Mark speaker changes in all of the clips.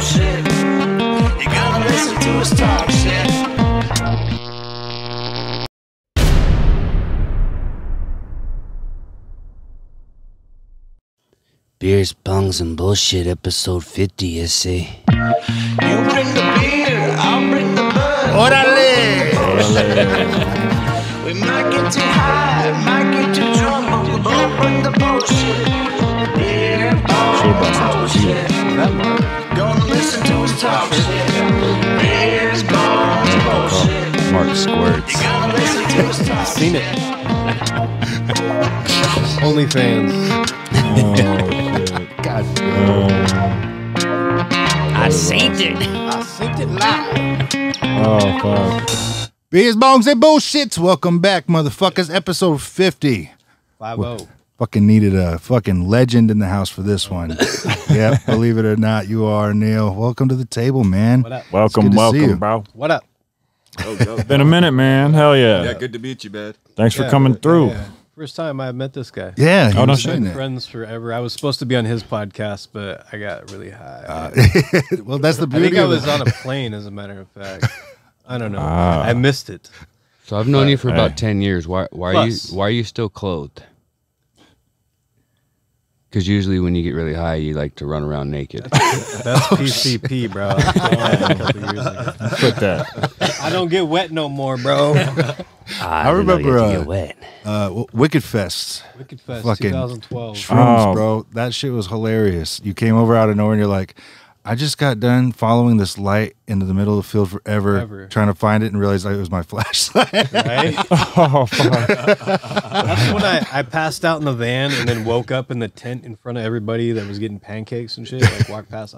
Speaker 1: bullshit. You're gonna listen to us talk shit.
Speaker 2: Beers, bongs, and bullshit, episode 50, essay.
Speaker 1: You bring the beer, I'll bring the bud.
Speaker 3: Orale!
Speaker 1: We might get too high, might get too drunk, but we both bring the bullshit. Beer, bongs, bullshit. Gonna listen to us talk shit. Beers, bongs, bullshit.
Speaker 4: Mark Squirts.
Speaker 1: You gonna listen to us talk shit.
Speaker 5: Seen it. OnlyFans.
Speaker 3: God.
Speaker 2: I synced it.
Speaker 5: I synced it live.
Speaker 4: Oh, fuck.
Speaker 3: Beers, bongs, and bullshits. Welcome back, motherfuckers. Episode 50.
Speaker 5: 5-0.
Speaker 3: Fucking needed a fucking legend in the house for this one. Yep, believe it or not, you are, Neil. Welcome to the table, man.
Speaker 5: What up?
Speaker 4: Welcome,
Speaker 3: good to see you.
Speaker 4: welcome, bro.
Speaker 5: What up?
Speaker 4: Been a minute, man. Hell yeah.
Speaker 6: Yeah, good to meet you, man.
Speaker 4: Thanks for coming through.
Speaker 5: Yeah. First time I met this guy.
Speaker 3: Yeah. he
Speaker 4: Oh, no
Speaker 3: was
Speaker 4: shit.
Speaker 3: saying
Speaker 5: Been
Speaker 3: that.
Speaker 5: friends forever. I was supposed to be on his podcast, but I got really high.
Speaker 3: Well, that's the
Speaker 5: I
Speaker 3: beauty
Speaker 5: think I
Speaker 3: of
Speaker 5: was
Speaker 3: it.
Speaker 5: on a plane, as a matter of fact. I don't know.
Speaker 4: Ah.
Speaker 5: I missed it.
Speaker 7: So I've known you for
Speaker 4: Hey.
Speaker 7: about 10 years. Why
Speaker 5: Plus.
Speaker 7: are you still clothed? Because usually when you get really high, you like to run around naked.
Speaker 5: That's PCP, bro. I was gone a couple years ago.
Speaker 4: Put that.
Speaker 5: I don't get wet no more, bro.
Speaker 3: I remember
Speaker 2: Get wet.
Speaker 3: Wicked Fest.
Speaker 5: Wicked Fest
Speaker 3: Fucking
Speaker 5: 2012.
Speaker 3: Shrooms,
Speaker 4: Oh.
Speaker 3: bro. That shit was hilarious. You came over out of nowhere and you're like, I just got done following this light into the middle of the field forever. Trying to find it and realized it was my flashlight.
Speaker 5: Right?
Speaker 4: Oh, fuck.
Speaker 5: That's when I passed out in the van and then woke up in the tent in front of everybody that was getting pancakes and shit. Like, walked past.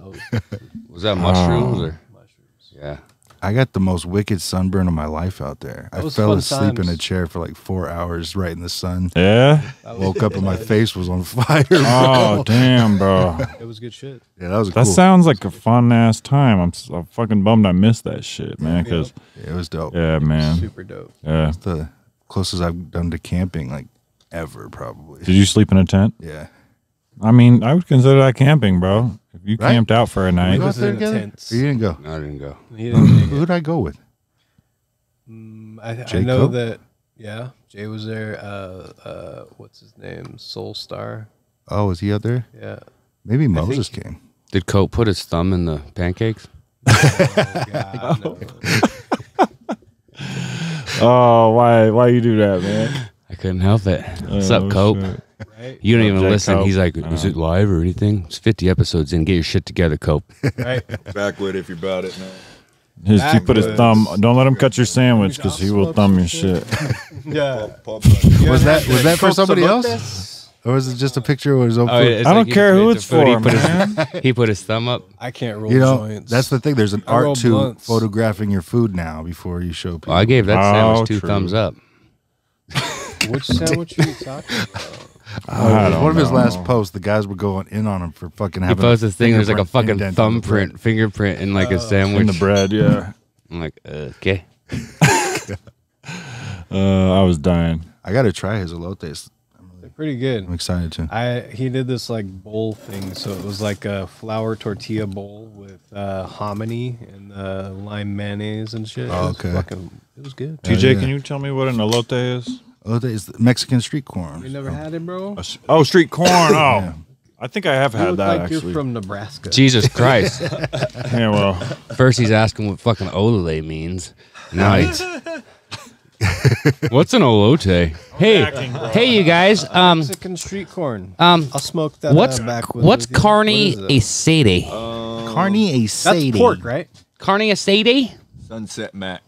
Speaker 7: Was that mushrooms or?
Speaker 5: Mushrooms.
Speaker 7: Yeah.
Speaker 3: I got the most wicked sunburn of my life out there. I
Speaker 5: was
Speaker 3: fell
Speaker 5: fun
Speaker 3: asleep in a
Speaker 5: times.
Speaker 3: chair for like 4 hours right in the sun.
Speaker 4: Yeah?
Speaker 3: Woke up and my face was on fire.
Speaker 4: Oh, damn, bro.
Speaker 5: It was good shit.
Speaker 3: Yeah, that was
Speaker 4: That
Speaker 3: cool.
Speaker 4: sounds like a fun-ass time. I'm fucking bummed I missed that shit, man. Because,
Speaker 3: Yeah, it was dope.
Speaker 4: yeah, man.
Speaker 5: Super dope.
Speaker 4: Yeah.
Speaker 3: It's the closest I've done to camping, like, ever, probably.
Speaker 4: Did you sleep in a tent?
Speaker 3: Yeah.
Speaker 4: I mean, I would consider that camping, bro. If you
Speaker 3: Right?
Speaker 4: camped out for a
Speaker 3: You
Speaker 4: night.
Speaker 3: go out
Speaker 5: was
Speaker 3: there
Speaker 5: in the
Speaker 3: together?
Speaker 5: tents.
Speaker 3: Or you didn't go?
Speaker 7: No, I didn't go.
Speaker 5: He didn't make it.
Speaker 3: Who'd I go with?
Speaker 5: I
Speaker 3: Jay
Speaker 5: know
Speaker 3: Cope?
Speaker 5: that. Yeah, Jay was there. What's his name? Soul Star.
Speaker 3: Oh, was he out there?
Speaker 5: Yeah.
Speaker 3: Maybe Moses came.
Speaker 7: Did Cope put his thumb in the pancakes?
Speaker 5: Oh, God, no.
Speaker 4: Oh, why you do that, man?
Speaker 7: I couldn't help it. What's up,
Speaker 4: Oh,
Speaker 7: Cope?
Speaker 4: shit.
Speaker 5: Right?
Speaker 7: You don't
Speaker 4: What's
Speaker 7: even
Speaker 4: up, Jay
Speaker 7: listen.
Speaker 4: Cope?
Speaker 7: He's like, is it live or anything? It's 50 episodes in. Get your shit together, Cope.
Speaker 5: Right.
Speaker 6: Back with it if you're about it, man.
Speaker 4: He put his
Speaker 5: Backwards.
Speaker 4: thumb. Don't let him cut your sandwich because he will thumb your shit.
Speaker 5: Yeah.
Speaker 3: Was that for somebody else?
Speaker 5: else?
Speaker 3: Or was it just a picture of his own
Speaker 7: Oh,
Speaker 3: food?
Speaker 7: it's
Speaker 4: I don't
Speaker 7: he
Speaker 4: care who
Speaker 7: made
Speaker 4: it's
Speaker 7: the food.
Speaker 4: for, man.
Speaker 7: He put his thumb up.
Speaker 5: I can't roll
Speaker 3: You know,
Speaker 5: joints.
Speaker 3: that's the thing. There's an
Speaker 5: I roll
Speaker 3: art to
Speaker 5: blunts.
Speaker 3: photographing your food now before you show people.
Speaker 7: Well, I gave that sandwich
Speaker 4: Oh,
Speaker 7: 2
Speaker 4: true.
Speaker 7: thumbs up.
Speaker 5: Which sandwich are you talking about?
Speaker 4: I don't
Speaker 3: One of his
Speaker 4: know.
Speaker 3: last posts, the guys were going in on him for fucking
Speaker 7: He
Speaker 3: having
Speaker 7: posted this thing. There's like a
Speaker 3: fingerprint
Speaker 7: fucking
Speaker 3: indent on the bread.
Speaker 7: thumbprint, fingerprint in like a sandwich.
Speaker 4: In the bread, yeah.
Speaker 7: I'm like, okay.
Speaker 4: I was dying.
Speaker 3: I got to try his elotes.
Speaker 5: They're pretty good.
Speaker 3: I'm excited to.
Speaker 5: He did this like bowl thing, so it was like a flour tortilla bowl with hominy and lime mayonnaise and shit.
Speaker 3: Oh,
Speaker 5: It was
Speaker 3: okay.
Speaker 5: it was good.
Speaker 4: TJ,
Speaker 3: yeah.
Speaker 4: can you tell me what an elote is?
Speaker 3: Elote is the Mexican street corn.
Speaker 5: You never had it, bro?
Speaker 4: Oh, street corn. Oh,
Speaker 3: Yeah.
Speaker 4: I think I have
Speaker 5: You
Speaker 4: had
Speaker 5: look
Speaker 4: that
Speaker 5: like
Speaker 4: actually.
Speaker 5: you're from Nebraska.
Speaker 7: Jesus Christ.
Speaker 4: Yeah, well,
Speaker 7: First he's asking what fucking olole means. Now he's... What's an olote? Hey, you guys.
Speaker 5: Mexican street corn. I'll smoke that
Speaker 7: What's
Speaker 5: back with
Speaker 7: what's
Speaker 5: you.
Speaker 7: carne
Speaker 5: What is it?
Speaker 7: asada?
Speaker 3: Carne asada.
Speaker 5: That's pork, right?
Speaker 7: Carne asada?
Speaker 6: Sunset Mac.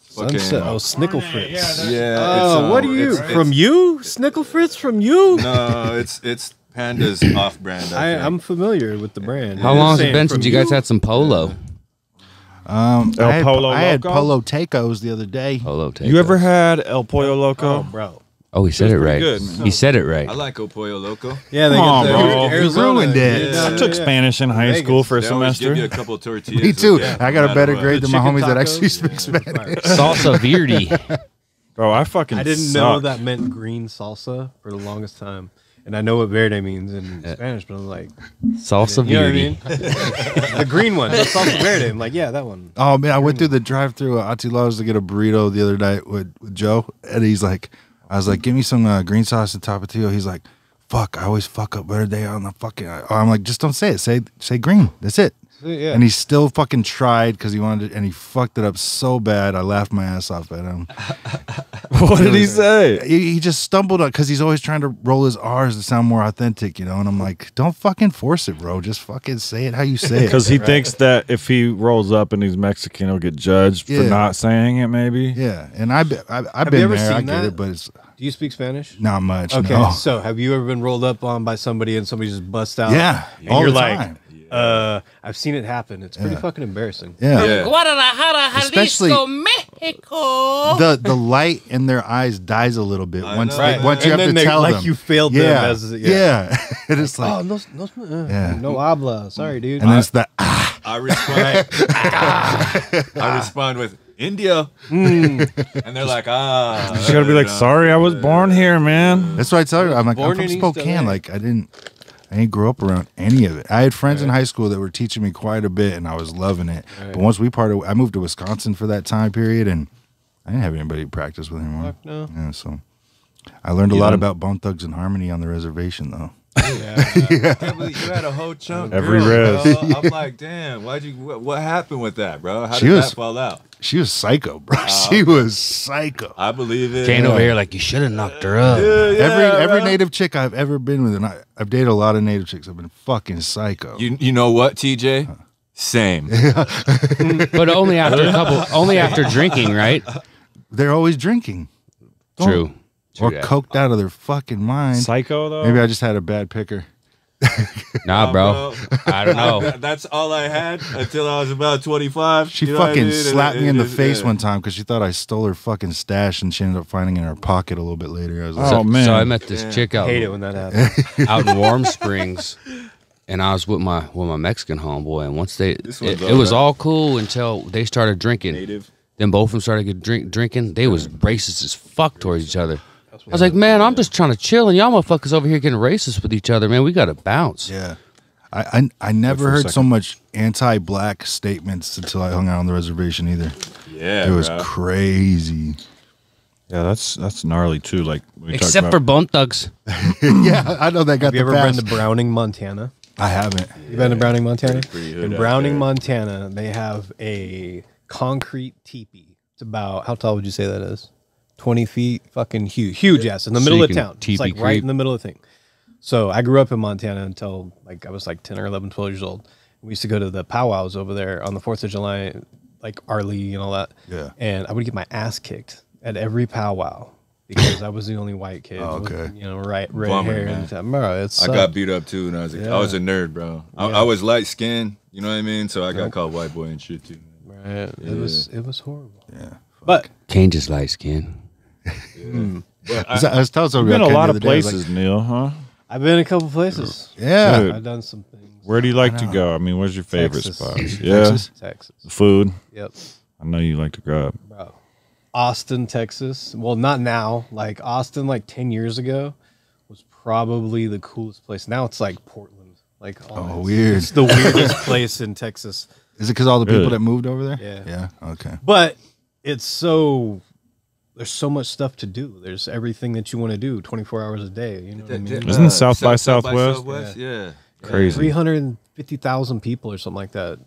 Speaker 5: Sunset. Oh, Snickle Fritz.
Speaker 6: Yeah.
Speaker 5: Oh, what are you? From you? Snickle Fritz from you?
Speaker 6: No, it's Panda's off-brand.
Speaker 5: I'm familiar with the brand.
Speaker 7: How long has it been since you guys had some polo?
Speaker 3: I had,
Speaker 4: Polo
Speaker 3: I had
Speaker 4: Loco?
Speaker 3: Polo Tacos the other day.
Speaker 7: Polo tacos.
Speaker 4: you ever had El Pollo Loco?
Speaker 5: Oh, bro.
Speaker 7: Oh, he said it right.
Speaker 4: good, man.
Speaker 7: He said it right.
Speaker 6: I like El Pollo Loco.
Speaker 5: Yeah, they
Speaker 4: Come on,
Speaker 5: get the
Speaker 4: bro. You
Speaker 5: Arizona.
Speaker 3: ruined it.
Speaker 4: I took Spanish in high
Speaker 5: Vegas.
Speaker 4: school for a
Speaker 6: They always give you
Speaker 4: semester.
Speaker 6: a couple tortillas.
Speaker 3: Me too.
Speaker 6: Yeah,
Speaker 3: I got
Speaker 6: no
Speaker 3: a better
Speaker 6: matter
Speaker 3: grade
Speaker 6: what.
Speaker 3: than my
Speaker 5: Chicken
Speaker 3: homies that
Speaker 5: tacos?
Speaker 3: actually speak Spanish.
Speaker 7: Salsa verde.
Speaker 4: Bro, I fucking
Speaker 5: I didn't know
Speaker 4: suck.
Speaker 5: that meant green salsa for the longest time. And I know what verde means in Spanish, but I'm like,
Speaker 7: Salsa
Speaker 5: you know what I
Speaker 7: verde.
Speaker 5: mean? The green one, that's salsa verde. I'm like, yeah, that one.
Speaker 3: Oh man, I went through the drive-through at Atila's to get a burrito the other night with Joe, and he's like, I was like, give me some green sauce and tapatio. He's like, fuck, I always fuck up verde on the fucking. I'm like, just don't say it. Say green. That's it.
Speaker 5: Yeah.
Speaker 3: And he still fucking tried because he wanted it, and he fucked it up so bad. I laughed my ass off at him.
Speaker 4: What did he say?
Speaker 3: He just stumbled on because he's always trying to roll his R's to sound more authentic, you know. And I'm like, don't fucking force it, bro. Just fucking say it how you say it.
Speaker 4: Because he thinks that if he rolls up and he's Mexican, he'll get judged for
Speaker 3: Yeah.
Speaker 4: not saying it. Maybe.
Speaker 3: Yeah, and I've
Speaker 5: you
Speaker 3: been
Speaker 5: ever
Speaker 3: there. I
Speaker 5: seen
Speaker 3: get
Speaker 5: that?
Speaker 3: it, but it's
Speaker 5: Do you speak Spanish?
Speaker 3: not much.
Speaker 5: Okay,
Speaker 3: no.
Speaker 5: so have you ever been rolled up on by somebody and somebody just busts out?
Speaker 3: Yeah,
Speaker 5: and
Speaker 3: all
Speaker 5: you're
Speaker 3: the
Speaker 5: like,
Speaker 3: time.
Speaker 5: I've seen it happen. It's pretty fucking embarrassing.
Speaker 3: Yeah.
Speaker 6: Yeah.
Speaker 1: Guadalajara,
Speaker 3: Especially-
Speaker 1: Jalisco, Mexico.
Speaker 3: The light in their eyes dies a little bit once
Speaker 6: know.
Speaker 3: once you
Speaker 5: And
Speaker 3: have
Speaker 5: then
Speaker 3: to
Speaker 5: they-
Speaker 3: tell
Speaker 5: like
Speaker 3: them
Speaker 5: you failed them
Speaker 3: yeah
Speaker 5: as-
Speaker 3: yeah. It is like
Speaker 5: Oh,
Speaker 3: Yeah.
Speaker 5: no habla. Sorry, dude.
Speaker 3: and then it's the
Speaker 6: I respond. I respond with India, and they're like,
Speaker 4: You gotta be like, sorry, I was born here, man.
Speaker 3: that's what I tell you. I'm like, I'm
Speaker 5: Born
Speaker 3: from
Speaker 5: in East
Speaker 3: Spokane.
Speaker 5: LA.
Speaker 3: Like I didn't grow up around any of it. I had friends in high school that were teaching me quite a bit, and I was loving it. But once I moved to Wisconsin for that time period, and I didn't have anybody to practice with anymore.
Speaker 5: Fuck no.
Speaker 3: Yeah, so I learned a lot about Bone Thugs and Harmony on the reservation, though.
Speaker 6: Yeah, but you had a whole chunk.
Speaker 4: Every
Speaker 6: girl,
Speaker 4: res.
Speaker 6: bro. I'm like, damn. What happened with that, bro? How
Speaker 3: She
Speaker 6: did
Speaker 3: was-
Speaker 6: that fall out?
Speaker 3: She was psycho, bro. She was psycho.
Speaker 6: I believe it.
Speaker 2: Kane over here like you should have knocked her up.
Speaker 3: Every native chick I've ever been with, and I've dated a lot of native chicks, have been fucking psycho.
Speaker 6: You know what, TJ? Same.
Speaker 7: But only after drinking, right?
Speaker 3: They're always drinking
Speaker 7: True.
Speaker 3: or
Speaker 7: that.
Speaker 3: coked out of their fucking mind.
Speaker 4: Psycho though.
Speaker 3: Maybe I just had a bad picker.
Speaker 7: Nah, bro. I don't know.
Speaker 6: That's all I had until I was about 25.
Speaker 3: She
Speaker 6: You know what I
Speaker 3: fucking
Speaker 6: mean?
Speaker 3: slapped me in the
Speaker 6: It-
Speaker 3: face
Speaker 6: yeah.
Speaker 3: one time because she thought I stole her fucking stash, and she ended up finding it in her pocket a little bit later. I was like,
Speaker 4: Oh man.
Speaker 7: So I met this chick out,
Speaker 5: Hate it when that happens.
Speaker 7: out in Warm Springs, and I was with my Mexican homeboy. And once
Speaker 6: This one's
Speaker 7: it was
Speaker 6: all right.
Speaker 7: all cool until they started drinking.
Speaker 6: Native.
Speaker 7: Then both of them started drinking. They was racist as fuck towards each other. I was like, man, I'm just trying to chill, and y'all motherfuckers over here getting racist with each other, man. We got to bounce.
Speaker 3: yeah. I never heard so much anti-black statements until I hung out on the reservation either.
Speaker 6: Yeah,
Speaker 3: It was
Speaker 6: bro.
Speaker 3: crazy.
Speaker 4: Yeah, that's gnarly too. Like we
Speaker 7: Except
Speaker 4: talked
Speaker 7: for
Speaker 4: about,
Speaker 7: Bone Thugs.
Speaker 3: Yeah, I know that got
Speaker 5: Have you
Speaker 3: the
Speaker 5: ever been
Speaker 3: pass.
Speaker 5: to Browning, Montana?
Speaker 3: I haven't.
Speaker 5: You been to Browning, Montana?
Speaker 6: pretty hood
Speaker 5: In
Speaker 6: out
Speaker 5: Browning,
Speaker 6: there.
Speaker 5: Montana, they have a concrete teepee. It's about, how tall would you say that is? 20 feet, fucking huge ass in the
Speaker 7: So
Speaker 5: middle
Speaker 7: you
Speaker 5: of
Speaker 7: can
Speaker 5: town. It's
Speaker 7: teepee
Speaker 5: like right
Speaker 7: creep.
Speaker 5: in the middle of the thing. So I grew up in Montana until like I was like 10 or 11, 12 years old. We used to go to the powwows over there on the 4th of July, like Arlie and all that.
Speaker 3: Yeah.
Speaker 5: And I would get my ass kicked at every powwow because I was the only white kid.
Speaker 3: Oh, okay.
Speaker 5: With, you know, red
Speaker 6: Bummer,
Speaker 5: hair.
Speaker 6: man.
Speaker 5: And, bro,
Speaker 6: I got beat up too when I was
Speaker 5: Yeah.
Speaker 6: I was a nerd, bro. I was light skinned, you know what I mean? So I got called white boy and shit too.
Speaker 5: Right. It was horrible.
Speaker 3: Yeah.
Speaker 5: But
Speaker 7: Kane just light skin.
Speaker 6: But
Speaker 3: I was telling somebody
Speaker 4: been a
Speaker 3: about Ken
Speaker 4: lot
Speaker 3: the
Speaker 4: of
Speaker 3: other day, I was like,
Speaker 4: places, Neil, huh?
Speaker 5: I've been a couple places.
Speaker 3: yeah.
Speaker 4: Dude.
Speaker 5: I've done some things.
Speaker 4: Where do you like to go? I mean, where's your favorite
Speaker 5: Texas.
Speaker 4: spots? Yeah,
Speaker 3: Texas?
Speaker 5: Texas.
Speaker 4: food.
Speaker 5: Yep.
Speaker 4: I know you like to grab.
Speaker 5: Bro. Austin, Texas. Well, not now. Like Austin, like 10 years ago, was probably the coolest place. Now it's like Portland. Like
Speaker 3: Weird.
Speaker 5: It's the weirdest place in Texas.
Speaker 3: Is it because all the people
Speaker 4: Really?
Speaker 3: that moved over there?
Speaker 5: Yeah.
Speaker 3: Yeah. Okay.
Speaker 5: But it's so there's so much stuff to do. There's everything that you want to do 24 hours a day. You know what I mean?
Speaker 4: Isn't South by Southwest?
Speaker 6: Yeah.
Speaker 4: Crazy.
Speaker 5: 350,000 people or something like that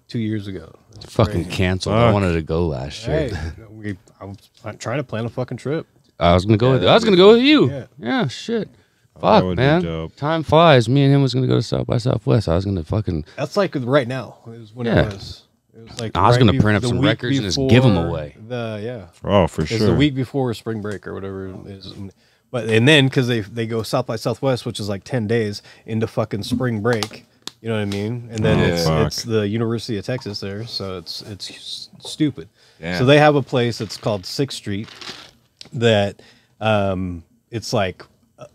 Speaker 5: 2 years ago. It's
Speaker 7: Fucking
Speaker 5: crazy.
Speaker 7: canceled. I
Speaker 4: Fuck.
Speaker 7: wanted to go last year.
Speaker 5: Hey, I was trying to plan a fucking trip.
Speaker 7: I was gonna go with you.
Speaker 5: Yeah.
Speaker 7: Yeah, shit.
Speaker 4: that
Speaker 7: Fuck,
Speaker 4: would be
Speaker 7: man.
Speaker 4: dope.
Speaker 7: Time flies. Me and him was gonna go to South by Southwest. I was gonna fucking.
Speaker 5: That's like right now. It was when
Speaker 7: Yeah.
Speaker 5: it was. It was like
Speaker 7: I was
Speaker 5: right
Speaker 7: gonna print up
Speaker 5: the
Speaker 7: some
Speaker 5: week
Speaker 7: records and just give 'em
Speaker 5: before
Speaker 7: away.
Speaker 5: Yeah,
Speaker 4: Oh, for
Speaker 5: it's
Speaker 4: sure.
Speaker 5: the week before spring break or whatever it is. But and then because they go South by Southwest, which is like 10 days into fucking spring break. You know what I mean? And then
Speaker 4: Oh,
Speaker 5: it's the University of Texas there, so it's stupid.
Speaker 6: Damn.
Speaker 5: So they have a place that's called 6th Street that it's like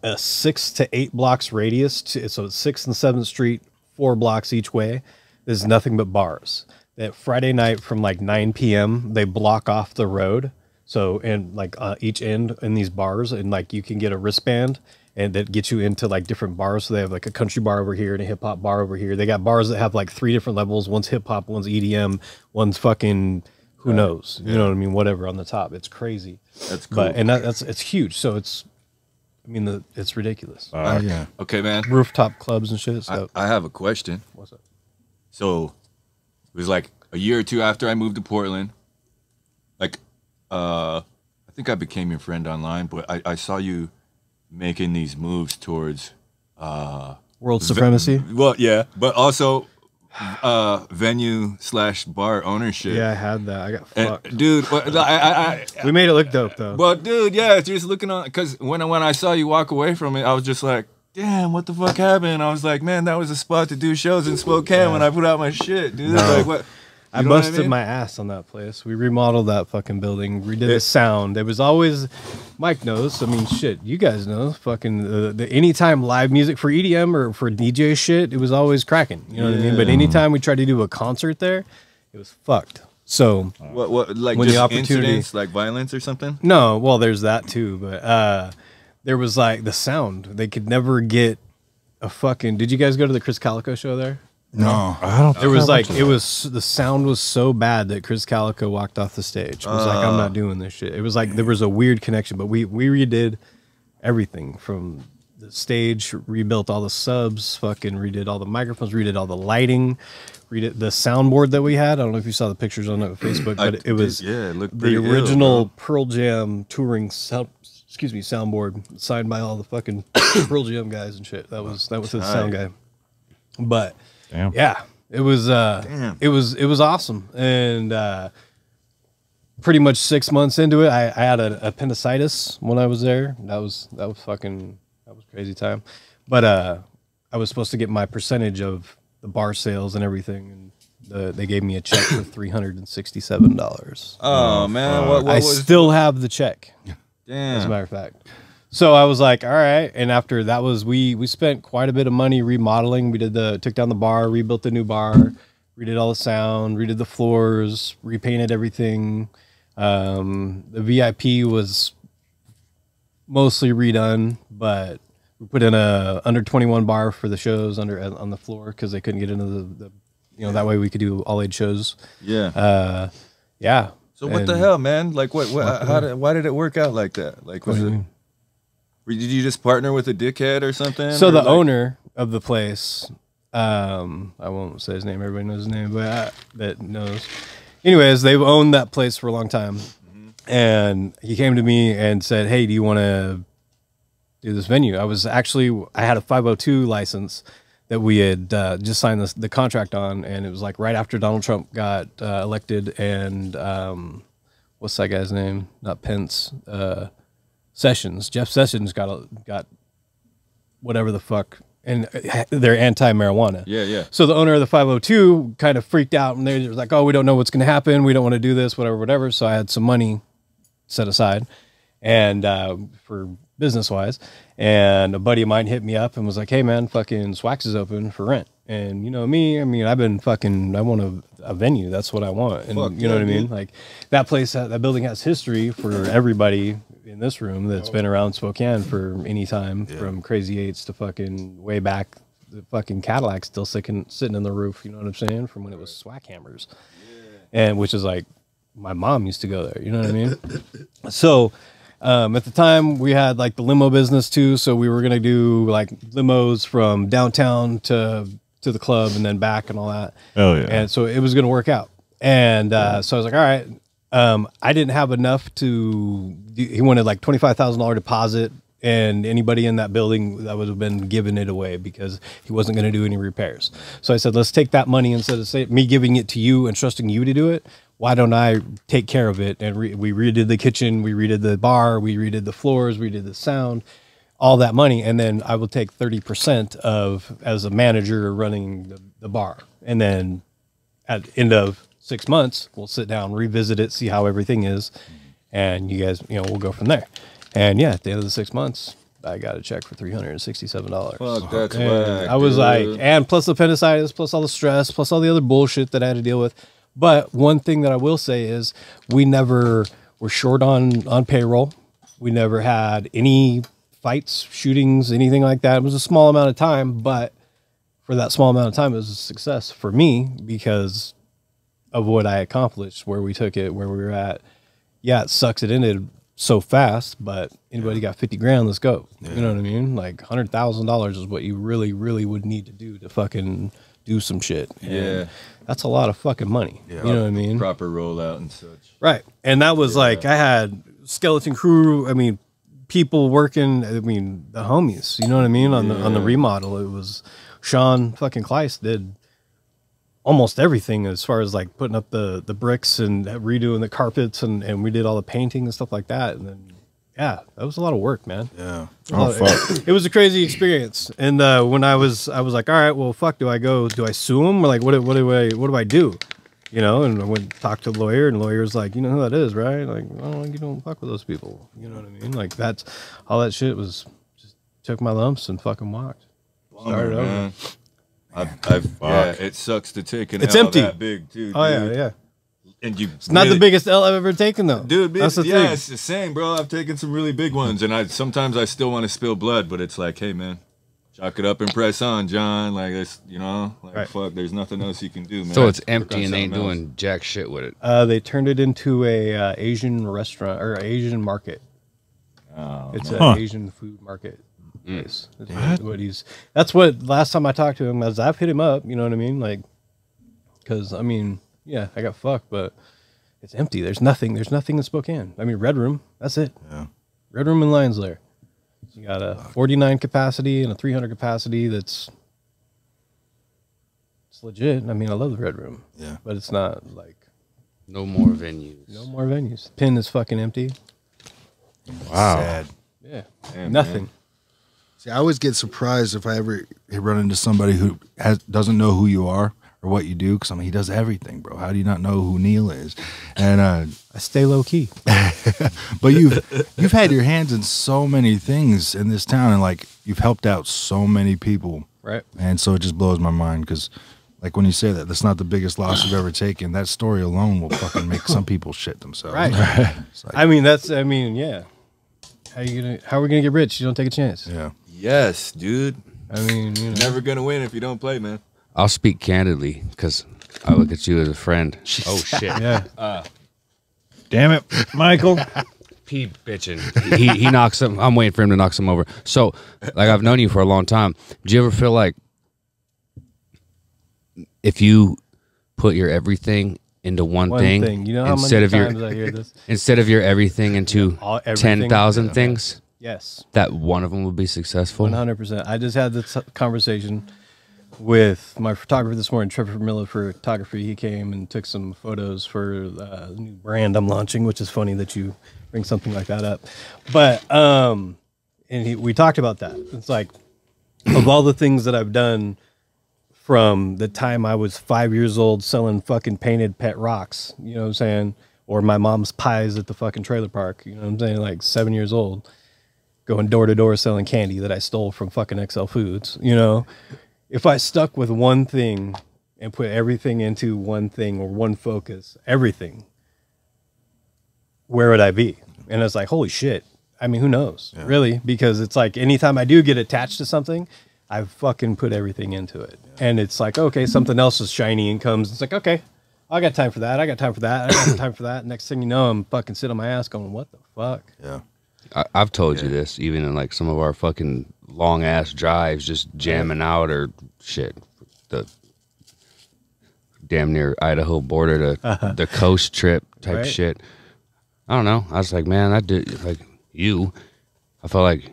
Speaker 5: a 6 to 8 blocks radius. So it's 6th and 7th Street, 4 blocks each way. There's nothing but bars. That Friday night from like 9 p.m. they block off the road. So and like each end in these bars, and like you can get a wristband, and that get you into like different bars. So they have like a country bar over here and a hip hop bar over here. They got bars that have like 3 different levels. One's hip hop, one's EDM, one's fucking who knows, you know what I mean? Whatever on the top. It's crazy.
Speaker 6: That's cool.
Speaker 5: But and it's huge. So it's, I mean, it's ridiculous.
Speaker 3: Yeah.
Speaker 6: Okay, man.
Speaker 5: Rooftop clubs and shit. So
Speaker 6: I have a question.
Speaker 5: what's up?
Speaker 6: So it was like a year or two after I moved to Portland. Like, I think I became your friend online, but I saw you making these moves towards
Speaker 5: World supremacy.
Speaker 6: Well, yeah, but also venue/bar ownership.
Speaker 5: Yeah, I had that. I got fucked.
Speaker 6: And, dude,
Speaker 5: We made it look dope though.
Speaker 6: well, dude, yeah, just looking on, because when I saw you walk away from it, I was just like, damn, what the fuck happened? I was like, man, that was a spot to do shows in Spokane when I put out my shit, dude. Like, what?
Speaker 5: I
Speaker 6: You know what
Speaker 5: busted
Speaker 6: mean?
Speaker 5: my ass on that place. We remodeled that fucking building. Redid the sound. It was always, Mike knows. I mean, shit, you guys know. Fucking the anytime live music for EDM or for DJ shit, it was always cracking. You know what I mean? But anytime we tried to do a concert there, it was fucked. So
Speaker 6: What, like
Speaker 5: when
Speaker 6: just
Speaker 5: the opportunity-
Speaker 6: incidents, like violence or something?
Speaker 5: no, well, there's that too. But there was like the sound. They could never get a fucking. Did you guys go to the Chris Calico show there?
Speaker 3: No.
Speaker 4: I don't.
Speaker 5: There was like it was the sound was so bad that Chris Calico walked off the stage. It was like, I'm not doing this shit. It was like there was a weird connection, but we redid everything from the stage, rebuilt all the subs, fucking redid all the microphones, redid all the lighting, redid the soundboard that we had. I don't know if you saw the pictures on Facebook, but it was
Speaker 6: it looked
Speaker 5: the
Speaker 6: pretty ill,
Speaker 5: original
Speaker 6: bro.
Speaker 5: Pearl Jam touring soundboard signed by all the fucking Pearl Jam guys and shit. That was the sound guy. But
Speaker 4: Damn.
Speaker 5: yeah, it was it was awesome. And pretty much 6 months into it, I had an appendicitis when I was there. That was crazy time. But I was supposed to get my percentage of the bar sales and everything, and they gave me a check for $367.
Speaker 6: Oh, man. What
Speaker 5: I
Speaker 6: was
Speaker 5: still have the check, as a
Speaker 6: Damn.
Speaker 5: matter of fact. So I was like, all right. And after that was we spent quite a bit of money remodeling. We took down the bar, rebuilt the new bar, redid all the sound, redid the floors, repainted everything. The VIP was mostly redone, but we put in a under 21 bar for the shows on the floor because they couldn't get into the that way we could do all age shows.
Speaker 6: Yeah.
Speaker 5: Yeah.
Speaker 6: So what the hell, man? Like, why did it work out like that? Like, was it? Did you just partner with a dickhead or something?
Speaker 5: So
Speaker 6: or
Speaker 5: the
Speaker 6: like-
Speaker 5: owner of the place, I won't say his name. Everybody knows his name, but that knows. Anyways, they've owned that place for a long time, and he came to me and said, "Hey, do you want to do this venue?" I had a 502 license that we had just signed the contract on, and it was like right after Donald Trump got elected, and what's that guy's name? Not Pence. Sessions. Jeff Sessions got whatever the fuck, and they're anti-marijuana.
Speaker 6: Yeah.
Speaker 5: So the owner of the 502 kind of freaked out, and they were like, "Oh, we don't know what's going to happen. We don't want to do this, whatever." So I had some money set aside, and for business wise, and a buddy of mine hit me up and was like, "Hey man, fucking Swax is open for rent." And you know me, I mean, I want a venue. That's what I want. And
Speaker 6: Fuck
Speaker 5: you know
Speaker 6: yeah,
Speaker 5: what I mean?
Speaker 6: dude.
Speaker 5: Like that building has history for everybody in this room that's been around Spokane for any time, from Crazy Eights to fucking way back. The fucking Cadillac's still sitting in the roof. You know what I'm saying? From when it was Swack Hammers, and which is like my mom used to go there. You know what I mean? So. At the time, we had like the limo business too, so we were gonna do like limos from downtown to the club and then back and all that.
Speaker 4: Hell yeah.
Speaker 5: And so it was gonna work out. And so I was like, all right. I didn't have enough to. He wanted like $25,000 deposit, and anybody in that building that would have been giving it away because he wasn't going to do any repairs. So I said, let's take that money instead of me giving it to you and trusting you to do it. Why don't I take care of it? And we redid the kitchen, we redid the bar, we redid the floors, we did the sound, all that money. And then I will take 30% as a manager running the bar. And then at the end of 6 months, we'll sit down, revisit it, see how everything is. And you guys, we'll go from there. And yeah, at the end of the 6 months, I got a check for $367.
Speaker 6: Fuck, that's
Speaker 5: And
Speaker 6: whack,
Speaker 5: I was
Speaker 6: dude.
Speaker 5: like, and plus the appendicitis, plus all the stress, plus all the other bullshit that I had to deal with. But one thing that I will say is we never were short on payroll. We never had any fights, shootings, anything like that. It was a small amount of time, but for that small amount of time, it was a success for me because of what I accomplished, where we took it, where we were at. Yeah, it sucks. It ended so fast, but anybody got 50 grand, let's go. You know what I mean? Like $100,000 is what you really, really would need to do to fucking do some shit. And that's a lot of fucking money. You know what I mean?
Speaker 6: Proper rollout and such.
Speaker 5: Right. And that was like, I had skeleton crew. I mean, people working. I mean, the homies. You know what I mean? On the remodel, it was Sean fucking Kleist did almost everything as far as like putting up the bricks and redoing the carpets, and we did all the painting and stuff like that. And then that was a lot of work, man.
Speaker 3: Yeah.
Speaker 5: It was a crazy experience. And when I was like, all right, well, fuck, do I sue him, or like what do I do? You know, and I went and talked to the lawyer, and the lawyer's like, you know who that is, right? Like, oh, you don't fuck with those people. You know what I mean? Like, that's all that shit was. Just took my lumps and fucking walked. Started over.
Speaker 6: Man. It sucks to take an
Speaker 5: It's
Speaker 6: L
Speaker 5: empty.
Speaker 6: that big too.
Speaker 5: Oh
Speaker 6: dude.
Speaker 5: yeah.
Speaker 6: And you
Speaker 5: It's not the biggest L I've ever taken though,
Speaker 6: dude.
Speaker 5: That's the thing.
Speaker 6: It's the same, bro. I've taken some really big ones, and sometimes I still want to spill blood, but it's like, hey, man, chalk it up and press on, John. Like it's, you know, like
Speaker 5: Right.
Speaker 6: fuck. There's nothing else you can do, man.
Speaker 7: So it's
Speaker 6: Work on
Speaker 7: empty and ain't
Speaker 6: something else.
Speaker 7: doing jack shit with it.
Speaker 5: They turned it into a Asian restaurant or Asian market.
Speaker 6: Oh,
Speaker 5: It's
Speaker 6: man.
Speaker 5: an Asian food market place. That's what last time I talked to him, as I've hit him up, you know what I mean? Like, because I mean, yeah, I got fucked, but it's empty. There's nothing in Spokane. I mean, Red Room, that's it.
Speaker 3: Yeah.
Speaker 5: Red Room in Lions Lair. You got a 49 capacity and a 300 capacity. It's legit. I mean, I love the Red Room.
Speaker 3: Yeah.
Speaker 5: But it's not like
Speaker 7: No more venues.
Speaker 5: no more venues. Pin is fucking empty.
Speaker 4: Wow.
Speaker 3: Sad.
Speaker 5: Yeah.
Speaker 6: Damn,
Speaker 5: Nothing.
Speaker 6: man.
Speaker 3: See, I always get surprised if I ever run into somebody who doesn't know who you are or what you do, because I mean, he does everything, bro. How do you not know who Neil is? And
Speaker 5: I stay low key.
Speaker 3: but you've had your hands in so many things in this town, and like you've helped out so many people,
Speaker 5: Right.
Speaker 3: and so it just blows my mind because, like when you say that, that's not the biggest loss you've ever taken. That story alone will fucking make some people shit themselves.
Speaker 5: Right.
Speaker 3: It's like,
Speaker 5: I mean, yeah. How are we gonna get rich? You don't take a chance.
Speaker 3: yeah.
Speaker 6: Yes, dude.
Speaker 5: I mean, you know.
Speaker 6: Never gonna win if you don't play, man.
Speaker 7: I'll speak candidly because I look at you as a friend. Oh shit.
Speaker 5: Yeah.
Speaker 4: Damn it, Michael.
Speaker 7: P bitching. He knocks him. I'm waiting for him to knock some over. So, like, I've known you for a long time. Do you ever feel like if you put your everything into one thing,
Speaker 5: You know how
Speaker 7: instead
Speaker 5: many
Speaker 7: of your
Speaker 5: times I hear this?
Speaker 7: instead of your everything into
Speaker 5: Everything.
Speaker 7: 10,000 things,
Speaker 5: Yes.
Speaker 7: that one of them would be successful?
Speaker 5: 100%. I just had this conversation with my photographer this morning, Trevor Miller Photography. He came and took some photos for the new brand I'm launching, which is funny that you bring something like that up. But we talked about that. It's like, of all the things that I've done from the time I was 5 years old selling fucking painted pet rocks, you know what I'm saying? Or my mom's pies at the fucking trailer park, you know what I'm saying? Like 7 years old, going door to door selling candy that I stole from fucking XL Foods, you know? If I stuck with one thing and put everything into one thing or one focus, everything, where would I be? And it's like, holy shit. I mean, who knows, really? Because it's like anytime I do get attached to something, I fucking put everything into it. And it's like, okay, something else is shiny and comes. It's like, okay, I got time for that. I got time for that. I got time for that. Next thing you know, I'm fucking sitting on my ass going, what the fuck?
Speaker 3: Yeah.
Speaker 7: I've told you this, even in like some of our fucking long ass drives, just jamming out or shit, the damn near Idaho border to the coast trip type
Speaker 5: Right.
Speaker 7: shit. I don't know. I was like, man, I did like you. I felt like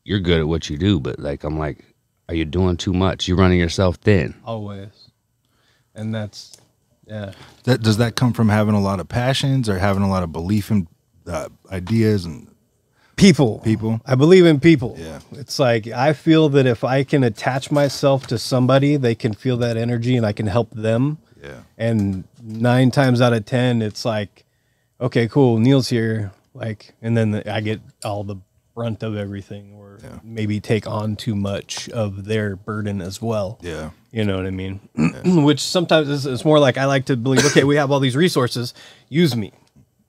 Speaker 7: you're good at what you do, but like I'm like, are you doing too much? You're running yourself thin.
Speaker 5: Always. And that's, yeah.
Speaker 3: Does that come from having a lot of passions or having a lot of belief in ideas and
Speaker 5: People. I believe in people.
Speaker 3: Yeah.
Speaker 5: It's like, I feel that if I can attach myself to somebody, they can feel that energy and I can help them.
Speaker 3: Yeah.
Speaker 5: And 9 times out of 10, it's like, okay, cool, Neil's here. Like, and then I get all the brunt of everything, or maybe take on too much of their burden as well.
Speaker 3: Yeah.
Speaker 5: You know what I mean? Which sometimes it's more like I like to believe, okay, we have all these resources, use me.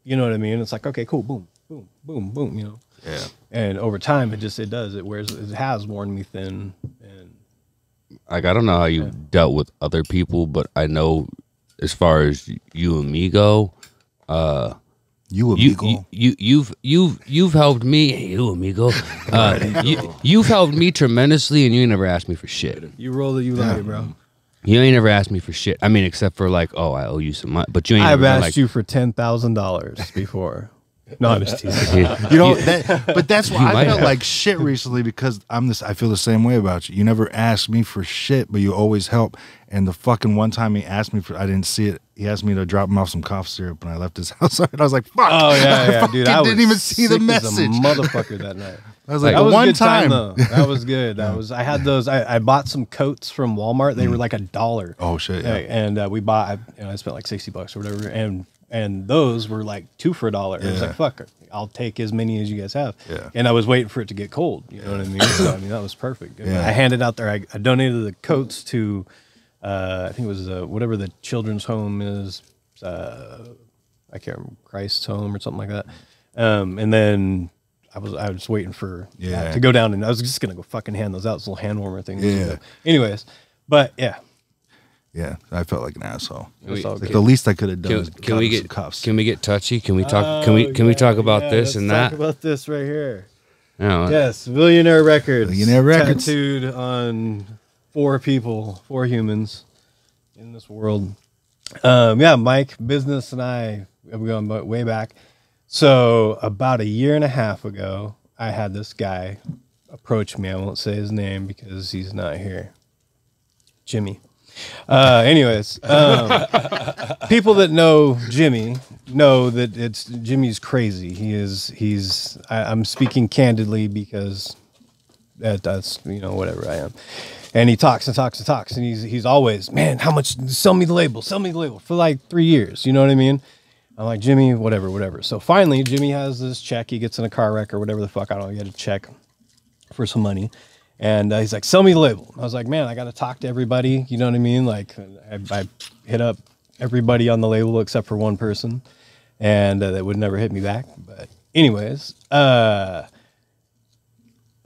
Speaker 5: You know what I mean? It's like, okay, cool, boom, boom, boom, boom, you know?
Speaker 3: Yeah.
Speaker 5: And over time, it has worn me thin. And
Speaker 7: Like, I don't know how you dealt with other people, but I know as far as you and me go, you've helped me, you amigo. You've helped me tremendously, and you ain't never asked me for shit.
Speaker 5: you roll it, you like it, bro.
Speaker 7: You ain't never asked me for shit. I mean, except for like, oh, I owe you some money, but you ain't.
Speaker 5: I've
Speaker 7: never been
Speaker 5: asked you for $10,000 before. No, I'm just teasing.
Speaker 3: You know, but that's why I
Speaker 7: might
Speaker 3: felt
Speaker 7: have.
Speaker 3: like shit recently because I feel the same way about you. You never asked me for shit, but you always help. And the fucking one time he asked me I didn't see it. He asked me to drop him off some cough syrup, and I left his house. And I was like, "Fuck!"
Speaker 5: Oh yeah,
Speaker 3: I
Speaker 5: dude. I
Speaker 3: didn't even see the
Speaker 5: sick as a
Speaker 3: message.
Speaker 5: motherfucker that night.
Speaker 3: I was like,
Speaker 5: That was a
Speaker 3: one
Speaker 5: good
Speaker 3: time.
Speaker 5: though. That was good. I had those. I bought some coats from Walmart. They were like $1.
Speaker 3: Oh shit! Yeah.
Speaker 5: And we bought. I spent like $60 or whatever. And those were like 2 for $1. It was like, fuck it, I'll take as many as you guys have.
Speaker 3: Yeah.
Speaker 5: And I was waiting for it to get cold. You know what I mean? So I mean that was perfect.
Speaker 3: Yeah.
Speaker 5: I handed out there. I donated the coats to. I think it was whatever the children's home is. I can't remember, Christ's home or something like that. And then I was waiting for that to go down, and I was just gonna go fucking hand those out, those little hand warmer things.
Speaker 3: Yeah.
Speaker 5: Anyways, but yeah.
Speaker 3: Yeah, I felt like an asshole.
Speaker 5: It's all
Speaker 3: Like
Speaker 5: good.
Speaker 3: the least I could have done is
Speaker 7: Can
Speaker 3: got
Speaker 7: we
Speaker 3: him
Speaker 7: get
Speaker 3: some cuffs.
Speaker 7: Can we get touchy? Can we talk? Can we talk about this and that?
Speaker 5: Talk about this right here.
Speaker 7: No,
Speaker 5: Yes, Millionaire Records.
Speaker 3: Millionaire Records.
Speaker 5: Tattooed on 4 people, 4 humans in this world. Yeah, Mike, business, and I have gone way back. So about 1.5 years ago, I had this guy approach me. I won't say his name because he's not here. Jimmy. Anyways, people that know Jimmy know that Jimmy's crazy. I'm speaking candidly because that's whatever I am. And he talks and talks and talks, and he's always, man, how much? Sell me the label for like 3 years. You know what I mean? I'm like, Jimmy, whatever. So finally, Jimmy has this check. He gets in a car wreck or whatever the fuck. I don't know. He had a check for some money. And he's like, sell me the label. I was like, man, I got to talk to everybody. You know what I mean? Like, I hit up everybody on the label except for one person. And that would never hit me back. But anyways, so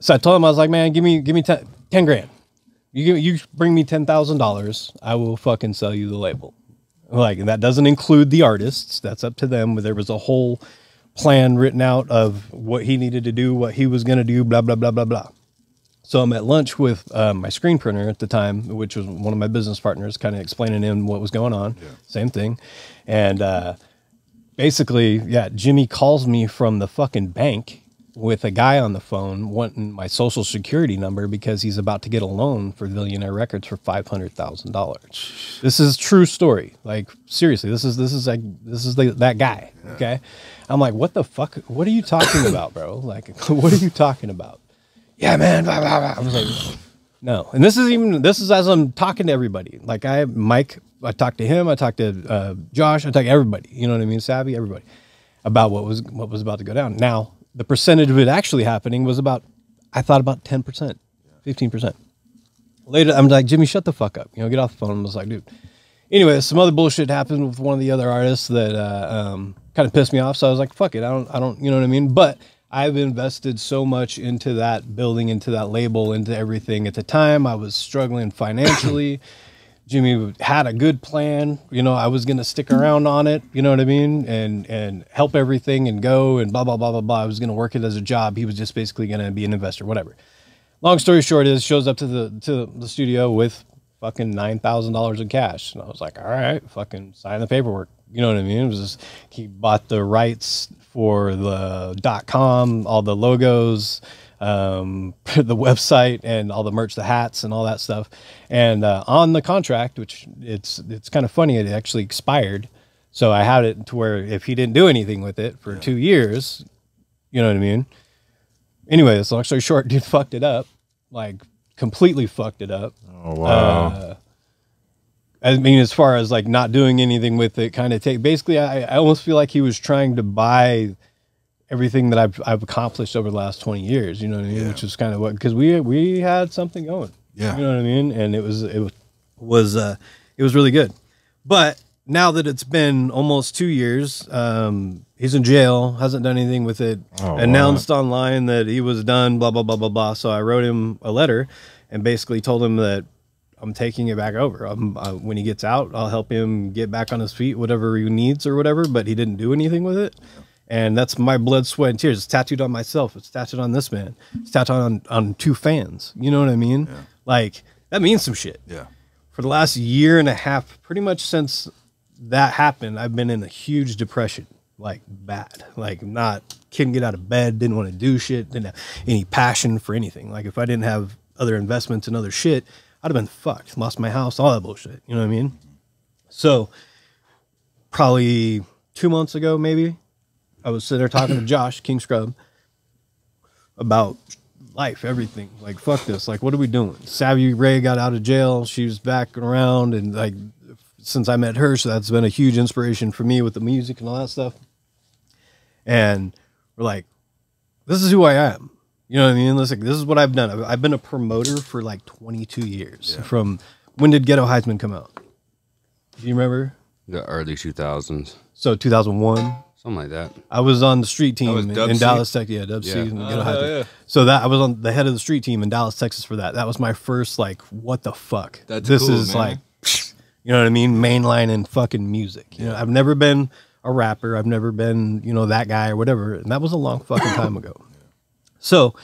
Speaker 5: I told him, I was like, man, give me 10 grand. You bring me $10,000, I will fucking sell you the label. Like, and that doesn't include the artists. That's up to them. There was a whole plan written out of what he needed to do, what he was going to do, blah, blah, blah, blah, blah. So I'm at lunch with my screen printer at the time, which was one of my business partners, kind of explaining to him what was going on. Yeah. Same thing. And basically, Jimmy calls me from the fucking bank with a guy on the phone wanting my social security number because he's about to get a loan for Millionaire Records for $500,000. This is a true story. Like, seriously, this is that guy. Yeah. Okay. I'm like, what the fuck? What are you talking about, bro? Like, what are you talking about? Yeah, man. Blah, blah, blah. I was like, no. And this is as I'm talking to everybody. Like, Mike, I talked to him. I talked to Josh. I talked to everybody. You know what I mean? Savvy, everybody, about what was about to go down. Now, the percentage of it actually happening was about 10%, 15%. Later, I'm like, Jimmy, shut the fuck up. Get off the phone. I was like, dude. Anyway, some other bullshit happened with one of the other artists that kind of pissed me off. So I was like, fuck it. I don't, you know what I mean? But I've invested so much into that building, into that label, into everything. At the time, I was struggling financially. Jimmy had a good plan. I was going to stick around on it, you know what I mean? And help everything and go and blah, blah, blah, blah, blah. I was going to work it as a job. He was just basically going to be an investor, whatever. Long story short is, shows up to the studio with fucking $9,000 in cash. And I was like, all right, fucking sign the paperwork. You know what I mean? It was just, he bought the rights for the .com, all the logos, the website, and all the merch, the hats, and all that stuff. And on the contract, which it's kind of funny, it actually expired. So I had it to where if he didn't do anything with it for 2 years, you know what I mean? Anyways, long story short, dude fucked it up, like completely fucked it up.
Speaker 3: Oh wow.
Speaker 5: I mean, as far as like not doing anything with it, kind of basically, I almost feel like he was trying to buy everything that I've accomplished over the last 20 years, you know what I mean? Yeah. Which is kind of what, because we had something going,
Speaker 3: yeah,
Speaker 5: you know what I mean? And it was really good. But now that it's been almost 2 years, he's in jail, hasn't done anything with it.
Speaker 4: Oh,
Speaker 5: Announced online that he was done, blah, blah, blah, blah, blah. So I wrote him a letter and basically told him that I'm taking it back over. When he gets out, I'll help him get back on his feet, whatever he needs or whatever, but he didn't do anything with it. And that's my blood, sweat, and tears. It's tattooed on myself. It's tattooed on this man. It's tattooed on 2 fans. You know what I mean?
Speaker 3: Yeah.
Speaker 5: Like, that means some shit.
Speaker 3: Yeah.
Speaker 5: For the last year and a half, pretty much since that happened, I've been in a huge depression. Like, bad. Like, couldn't get out of bed, didn't want to do shit, didn't have any passion for anything. Like, if I didn't have other investments and other shit, I'd have been fucked. Lost my house, all that bullshit. You know what I mean? So, probably 2 months ago, maybe, I was sitting there talking to Josh, King Scrub, about life, everything. Like, fuck this. Like, what are we doing? Savvy Ray got out of jail. She was back around. And, like, since I met her, so that's been a huge inspiration for me with the music and all that stuff. And we're like, this is who I am. You know what I mean? This is what I've done. I've been a promoter for like 22 years. Yeah. From when did Ghetto Heisman come out? Do you remember?
Speaker 7: The early 2000s.
Speaker 5: So 2001.
Speaker 7: Something like that.
Speaker 5: I was on the street team in
Speaker 6: Dub C?
Speaker 5: Dallas, Texas. Yeah, Dub C.
Speaker 7: Yeah.
Speaker 5: And Ghetto Heisman.
Speaker 6: Yeah.
Speaker 5: So that I was on the head of the street team in Dallas, Texas for that. That was my first, like, what the fuck?
Speaker 6: That's
Speaker 5: this
Speaker 6: cool,
Speaker 5: is
Speaker 6: man.
Speaker 5: like, you know what I mean? Mainline and fucking music. You know, I've never been a rapper. I've never been, you know, that guy or whatever. And that was a long fucking time ago. So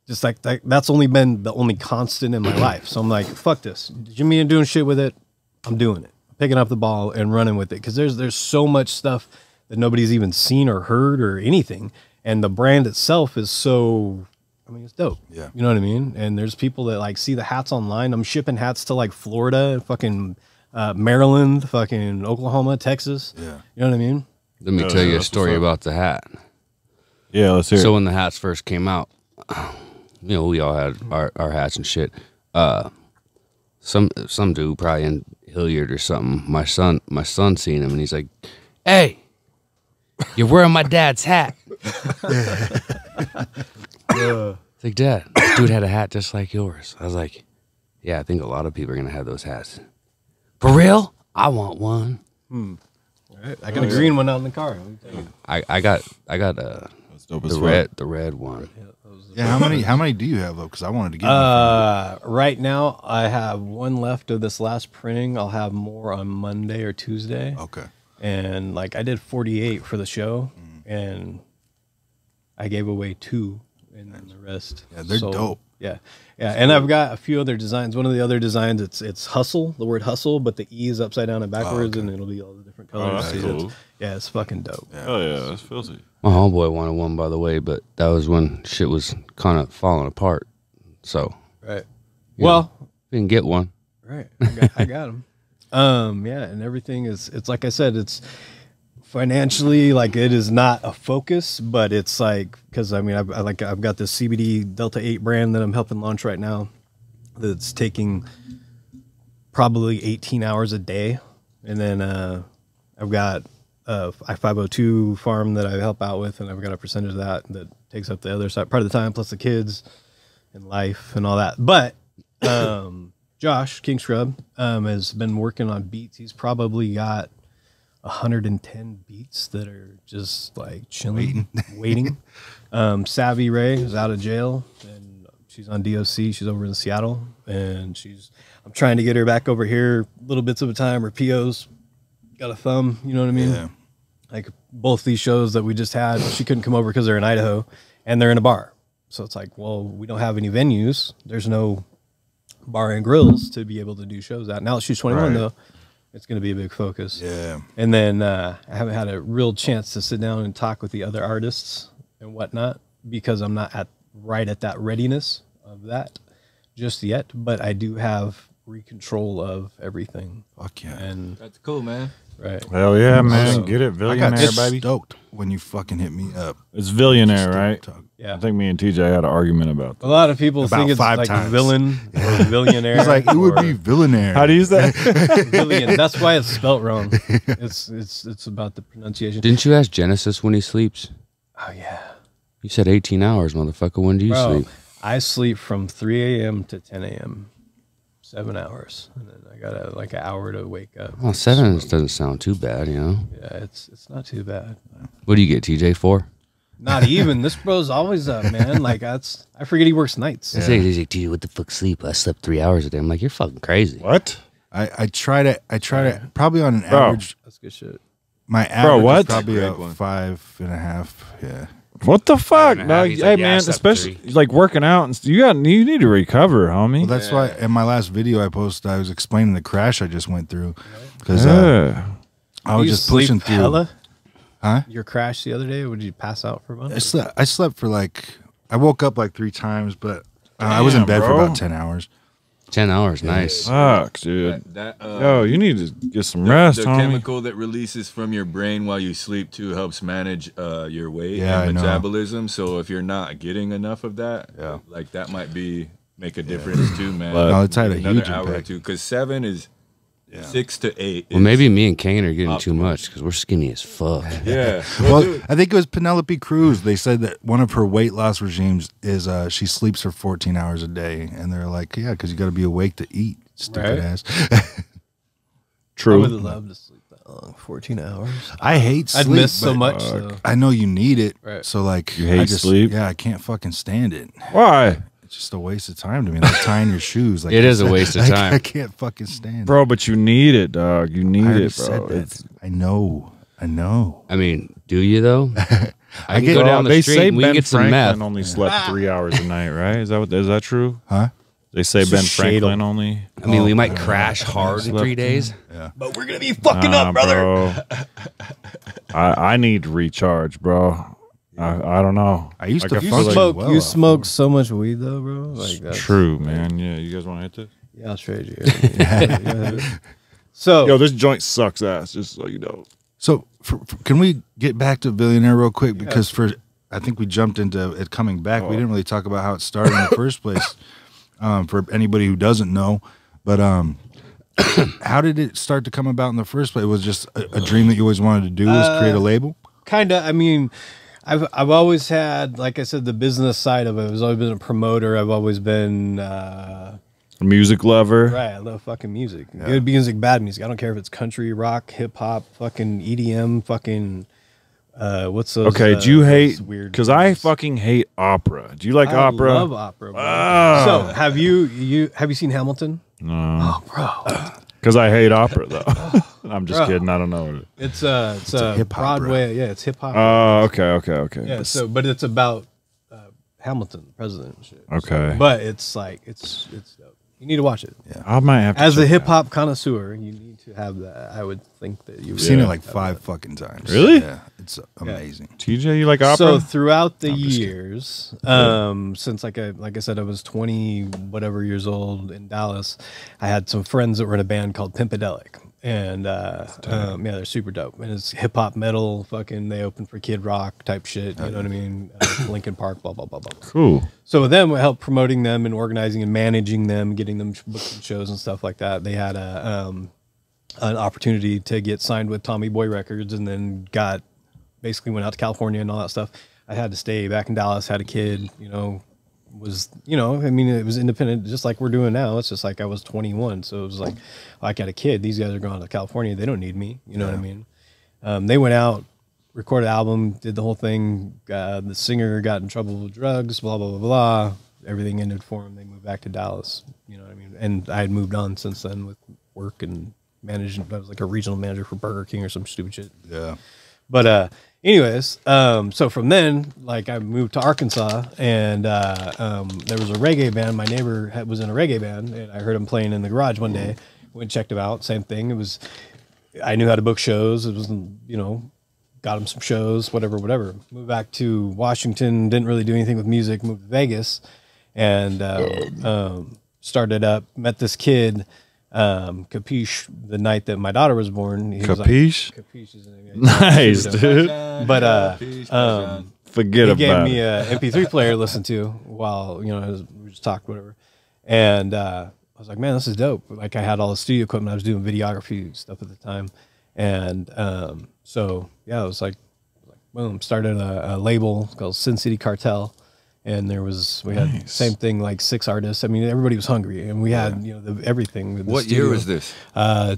Speaker 5: just like that's only been the only constant in my life. So I'm like, fuck this. Jimmy and doing shit with it. I'm doing it. Picking up the ball and running with it. Because there's so much stuff that nobody's even seen or heard or anything. And the brand itself is so, I mean, it's dope.
Speaker 3: Yeah.
Speaker 5: You know what I mean? And there's people that like see the hats online. I'm shipping hats to like Florida, fucking Maryland, fucking Oklahoma, Texas.
Speaker 3: Yeah.
Speaker 5: You know what I mean?
Speaker 7: Let me tell you a
Speaker 4: that's
Speaker 7: story
Speaker 4: what's up.
Speaker 7: about the hat.
Speaker 4: Yeah, let's hear
Speaker 7: So
Speaker 4: it.
Speaker 7: when the hats first came out, you know, we all had our hats and shit. Some dude probably in Hilliard or something. My son seen him and he's like, "Hey, you're wearing my dad's hat." It's like, "Dad, this dude had a hat just like yours." I was like, "Yeah, I think a lot of people are gonna have those hats." For real? I want one.
Speaker 5: All right. I got a green one out in the car. Let me tell you.
Speaker 7: I got
Speaker 4: That's dope as
Speaker 7: the red one.
Speaker 3: Yeah. How many do you have though? Because I wanted to get one.
Speaker 5: Right now, I have one left of this last printing. I'll have more on Monday or Tuesday.
Speaker 3: Okay.
Speaker 5: And like I did 48 for the show, and I gave away 2, and then the rest.
Speaker 3: Yeah, they're
Speaker 5: sold.
Speaker 3: dope.
Speaker 5: Yeah, yeah. And I've got a few other designs. One of the other designs, it's hustle, the word hustle, but the E is upside down and backwards, and it'll be all the different colors.
Speaker 4: that's
Speaker 5: So
Speaker 4: cool.
Speaker 5: it's fucking dope.
Speaker 4: Oh yeah, that's filthy.
Speaker 7: My homeboy wanted one, by the way, but that was when shit was kind of falling apart. So
Speaker 5: Right.
Speaker 7: you
Speaker 5: Well,
Speaker 7: know, didn't get one.
Speaker 5: right. I got them. Yeah, and everything it's like I said, it's financially like it is not a focus, but it's like because I mean I've got this CBD Delta 8 brand that I'm helping launch right now that's taking probably 18 hours a day, and then I've got a 502 farm that I help out with, and I've got a percentage of that takes up the other side part of the time plus the kids and life and all that. But Josh King Scrub has been working on beats. He's probably got 110 beats that are just like chilling, waiting. Savvy Ray is out of jail and she's on DOC. She's over in Seattle, and I'm trying to get her back over here little bits of a time. Her PO's got a thumb, you know what I mean?
Speaker 3: Yeah.
Speaker 5: Like both these shows that we just had, she couldn't come over because they're in Idaho and they're in a bar. So it's like, well, we don't have any venues. There's no bar and grills to be able to do shows at. Now that she's 21
Speaker 3: Right.
Speaker 5: though, it's going to be a big focus.
Speaker 3: Yeah.
Speaker 5: And then I haven't had a real chance to sit down and talk with the other artists and whatnot because I'm not right at that readiness of that just yet. But I do have control of everything.
Speaker 3: Fuck yeah.
Speaker 5: And
Speaker 6: That's cool, man.
Speaker 5: right.
Speaker 4: Hell yeah, man.
Speaker 5: So-
Speaker 4: Get it,
Speaker 3: I got
Speaker 4: Billionaire, baby.
Speaker 3: stoked when you fucking hit me up.
Speaker 4: It's Billionaire, right?
Speaker 3: Talk.
Speaker 5: Yeah.
Speaker 4: I think me and TJ had an argument about
Speaker 5: A
Speaker 4: that.
Speaker 5: lot of people
Speaker 3: About
Speaker 5: think it's
Speaker 3: 5
Speaker 5: like
Speaker 3: times.
Speaker 5: villain or billionaire.
Speaker 3: He's like, it would
Speaker 5: or
Speaker 3: be villainaire.
Speaker 4: How do you say that?
Speaker 5: billion. That's why it's spelt wrong. It's about the pronunciation.
Speaker 7: Didn't you ask Genesis when he sleeps?
Speaker 5: Oh yeah.
Speaker 7: You said 18 hours, motherfucker. When do you
Speaker 5: Bro,
Speaker 7: sleep?
Speaker 5: I sleep from 3 a.m. to 10 a.m. 7 hours, and then I got like an hour to wake up.
Speaker 7: Well, 7 doesn't sound too bad, you know.
Speaker 5: Yeah, it's not too bad.
Speaker 7: What do you get, TJ? 4?
Speaker 5: Not even. This bro's always up, man. Like I forget he works nights.
Speaker 7: He's like, dude, what the fuck sleep? I slept 3 hours a day. I'm like, you're fucking crazy.
Speaker 4: What?
Speaker 3: I try to probably on an average.
Speaker 5: That's good shit.
Speaker 3: My average
Speaker 4: what?
Speaker 3: is probably
Speaker 6: Great
Speaker 3: a
Speaker 6: one.
Speaker 3: 5.5. Yeah.
Speaker 4: What the fuck,
Speaker 7: Man,
Speaker 4: dog?
Speaker 7: he's
Speaker 4: Hey,
Speaker 7: like, yeah, I
Speaker 4: man,
Speaker 7: slept
Speaker 4: especially
Speaker 7: 3.
Speaker 4: like working out and you need to recover, homie.
Speaker 3: Well, that's why in my last video I posted, I was explaining the crash I just went through because
Speaker 4: Yeah.
Speaker 3: I was
Speaker 5: You
Speaker 3: just pushing
Speaker 5: sleep
Speaker 3: through.
Speaker 5: hella?
Speaker 3: Huh?
Speaker 5: Your crash the other day? Would you pass out for a month?
Speaker 3: I slept for like I woke up like 3 times, but I was in
Speaker 4: Damn,
Speaker 3: bed for
Speaker 4: bro.
Speaker 3: about 10 hours.
Speaker 7: 10 hours, nice.
Speaker 4: Fuck, dude.
Speaker 6: That
Speaker 4: Yo, you need to get some rest,
Speaker 6: the
Speaker 4: homie.
Speaker 6: chemical that releases from your brain while you sleep too helps manage your weight
Speaker 3: Yeah, I
Speaker 6: and
Speaker 3: know.
Speaker 6: metabolism. So if you're not getting enough of that,
Speaker 3: Yeah.
Speaker 6: like that might make a difference too, man.
Speaker 4: But-
Speaker 3: No, it's had a
Speaker 6: Another
Speaker 3: huge
Speaker 6: hour or
Speaker 3: impact.
Speaker 6: two, because 7 is 6 to 8.
Speaker 7: Well, maybe me and Kane are getting too much because we're skinny as fuck.
Speaker 6: Yeah.
Speaker 3: Well, I think it was Penelope Cruz. They said that one of her weight loss regimes is she sleeps for 14 hours a day, and they're like, yeah, because you got to be awake to eat. Stupid
Speaker 5: Right.
Speaker 3: ass.
Speaker 5: I
Speaker 4: True.
Speaker 5: would love to sleep that long, 14 hours.
Speaker 3: I hate sleep.
Speaker 5: I'd miss so
Speaker 3: but
Speaker 5: much though.
Speaker 3: I know you need it.
Speaker 5: Right.
Speaker 3: So like,
Speaker 4: You hate
Speaker 3: I just,
Speaker 4: sleep?
Speaker 3: Yeah, I can't fucking stand it.
Speaker 4: Why?
Speaker 3: It's just a waste of time to me. Like tying your shoes. Like
Speaker 7: It is a waste of time.
Speaker 3: I can't fucking stand
Speaker 4: Bro, but you need it, dog. You
Speaker 3: it.
Speaker 4: need
Speaker 3: I already
Speaker 4: it, bro.
Speaker 3: said that.
Speaker 4: It's-
Speaker 3: I know.
Speaker 7: I mean, do you though? I can
Speaker 3: get-
Speaker 7: go down the
Speaker 4: they
Speaker 7: street
Speaker 4: say
Speaker 7: and we
Speaker 4: Ben
Speaker 7: can get some
Speaker 4: Franklin
Speaker 7: meth.
Speaker 4: only slept 3 hours a night, right? Is that true?
Speaker 3: Huh?
Speaker 4: They say
Speaker 5: It's
Speaker 4: Ben
Speaker 5: just shade
Speaker 4: Franklin
Speaker 5: 'em.
Speaker 4: only.
Speaker 7: I mean, we might crash hard in 3 days.
Speaker 5: But we're gonna be fucking
Speaker 4: Nah,
Speaker 5: up, brother.
Speaker 4: bro. I need to recharge, bro. I don't know.
Speaker 3: I used to
Speaker 4: feel
Speaker 3: function
Speaker 4: like-
Speaker 5: Smoke,
Speaker 3: well
Speaker 5: you
Speaker 3: off
Speaker 5: smoke so much weed though, bro. Like that's
Speaker 4: True, man. Yeah, you guys want to hit this?
Speaker 5: Yeah, I'll trade you. So
Speaker 4: Yo, this joint sucks ass. Just so you know.
Speaker 3: So can we get back to Billionaire real quick? Because I think we jumped into it coming back. We didn't really talk about how it started in the first place. For anybody who doesn't know, but how did it start to come about in the first place? Was it just a dream that you always wanted to do? Was create a label?
Speaker 5: kind of. I mean, I've always had, like I said, the business side of it. I've always been a promoter. I've always been
Speaker 4: A music lover.
Speaker 5: right. I love fucking music. Good music, bad music. I don't care if it's country, rock, hip hop, fucking EDM, fucking. What's those?
Speaker 4: Okay, do you
Speaker 5: those
Speaker 4: hate?
Speaker 5: weird?
Speaker 4: Because I
Speaker 5: things?
Speaker 4: fucking hate opera. Do you like
Speaker 5: I
Speaker 4: opera?
Speaker 5: love opera. Bro.
Speaker 4: Ah.
Speaker 5: So have you seen Hamilton?
Speaker 4: No.
Speaker 5: Oh, bro.
Speaker 4: Because I hate opera though. I'm just
Speaker 5: Bro.
Speaker 4: kidding. I don't know it.
Speaker 5: It's a
Speaker 3: hip hop,
Speaker 5: Broadway. Yeah, it's hip hop.
Speaker 4: Oh, okay.
Speaker 5: yeah. So, but it's about Hamilton, the president. And shit.
Speaker 4: Okay.
Speaker 5: But it's like it's dope. You need to watch it.
Speaker 4: I might have to
Speaker 5: As a
Speaker 4: check
Speaker 5: hip
Speaker 4: it
Speaker 5: hop connoisseur, you need to have that. I would think that you
Speaker 3: I've
Speaker 5: would
Speaker 3: seen it
Speaker 5: have
Speaker 3: like
Speaker 5: that.
Speaker 3: 5 fucking times.
Speaker 4: Really?
Speaker 3: Yeah, it's amazing.
Speaker 4: out. TJ, you like opera?
Speaker 5: So throughout the
Speaker 3: I'm just kidding.
Speaker 5: years, since like I said, I was 20 whatever years old in Dallas, I had some friends that were in a band called Pimpadelic. And yeah, they're super dope. And it's hip hop metal, fucking they open for Kid Rock type shit, you know what I mean? Linkin Park, blah blah blah blah.
Speaker 4: Cool.
Speaker 5: So with them, we helped promoting them and organizing and managing them, getting them booking shows and stuff like that. They had an opportunity to get signed with Tommy Boy Records, and then basically went out to California and all that stuff. I had to stay back in Dallas, had a kid, I mean, it was independent, just like we're doing now. It's just like I was 21, so it was like I got a kid. These guys are going to California. They don't need me. You know what I mean? They went out, recorded an album, did the whole thing. The singer got in trouble with drugs, blah, blah, blah, blah. Everything ended for him. They moved back to Dallas. You know what I mean? And I had moved on since then with work and managing. I was like a regional manager for Burger King or some stupid shit.
Speaker 3: Yeah.
Speaker 5: But anyways, so from then, like I moved to Arkansas, and there was a reggae band. My neighbor was in a reggae band, and I heard him playing in the garage one day. Went and checked him out. Same thing. It was, I knew how to book shows. It was, got him some shows, whatever. Moved back to Washington. Didn't really do anything with music. Moved to Vegas, and started up. Met this kid. Capiche, the night that my daughter was born. He was like-
Speaker 4: Capiche?
Speaker 5: Capiche is the name.
Speaker 4: Nice, dude.
Speaker 5: But
Speaker 4: Forget
Speaker 5: he gave
Speaker 4: about
Speaker 5: me
Speaker 4: it.
Speaker 5: a MP3 player to listen to while we just talked whatever, and I was like, man, this is dope. Like I had all the studio equipment. I was doing videography stuff at the time, and so yeah, it was like boom, started a label called Sin City Cartel, And we had same thing, like 6 artists. I mean, everybody was hungry, and we had everything. With the
Speaker 6: What year was this?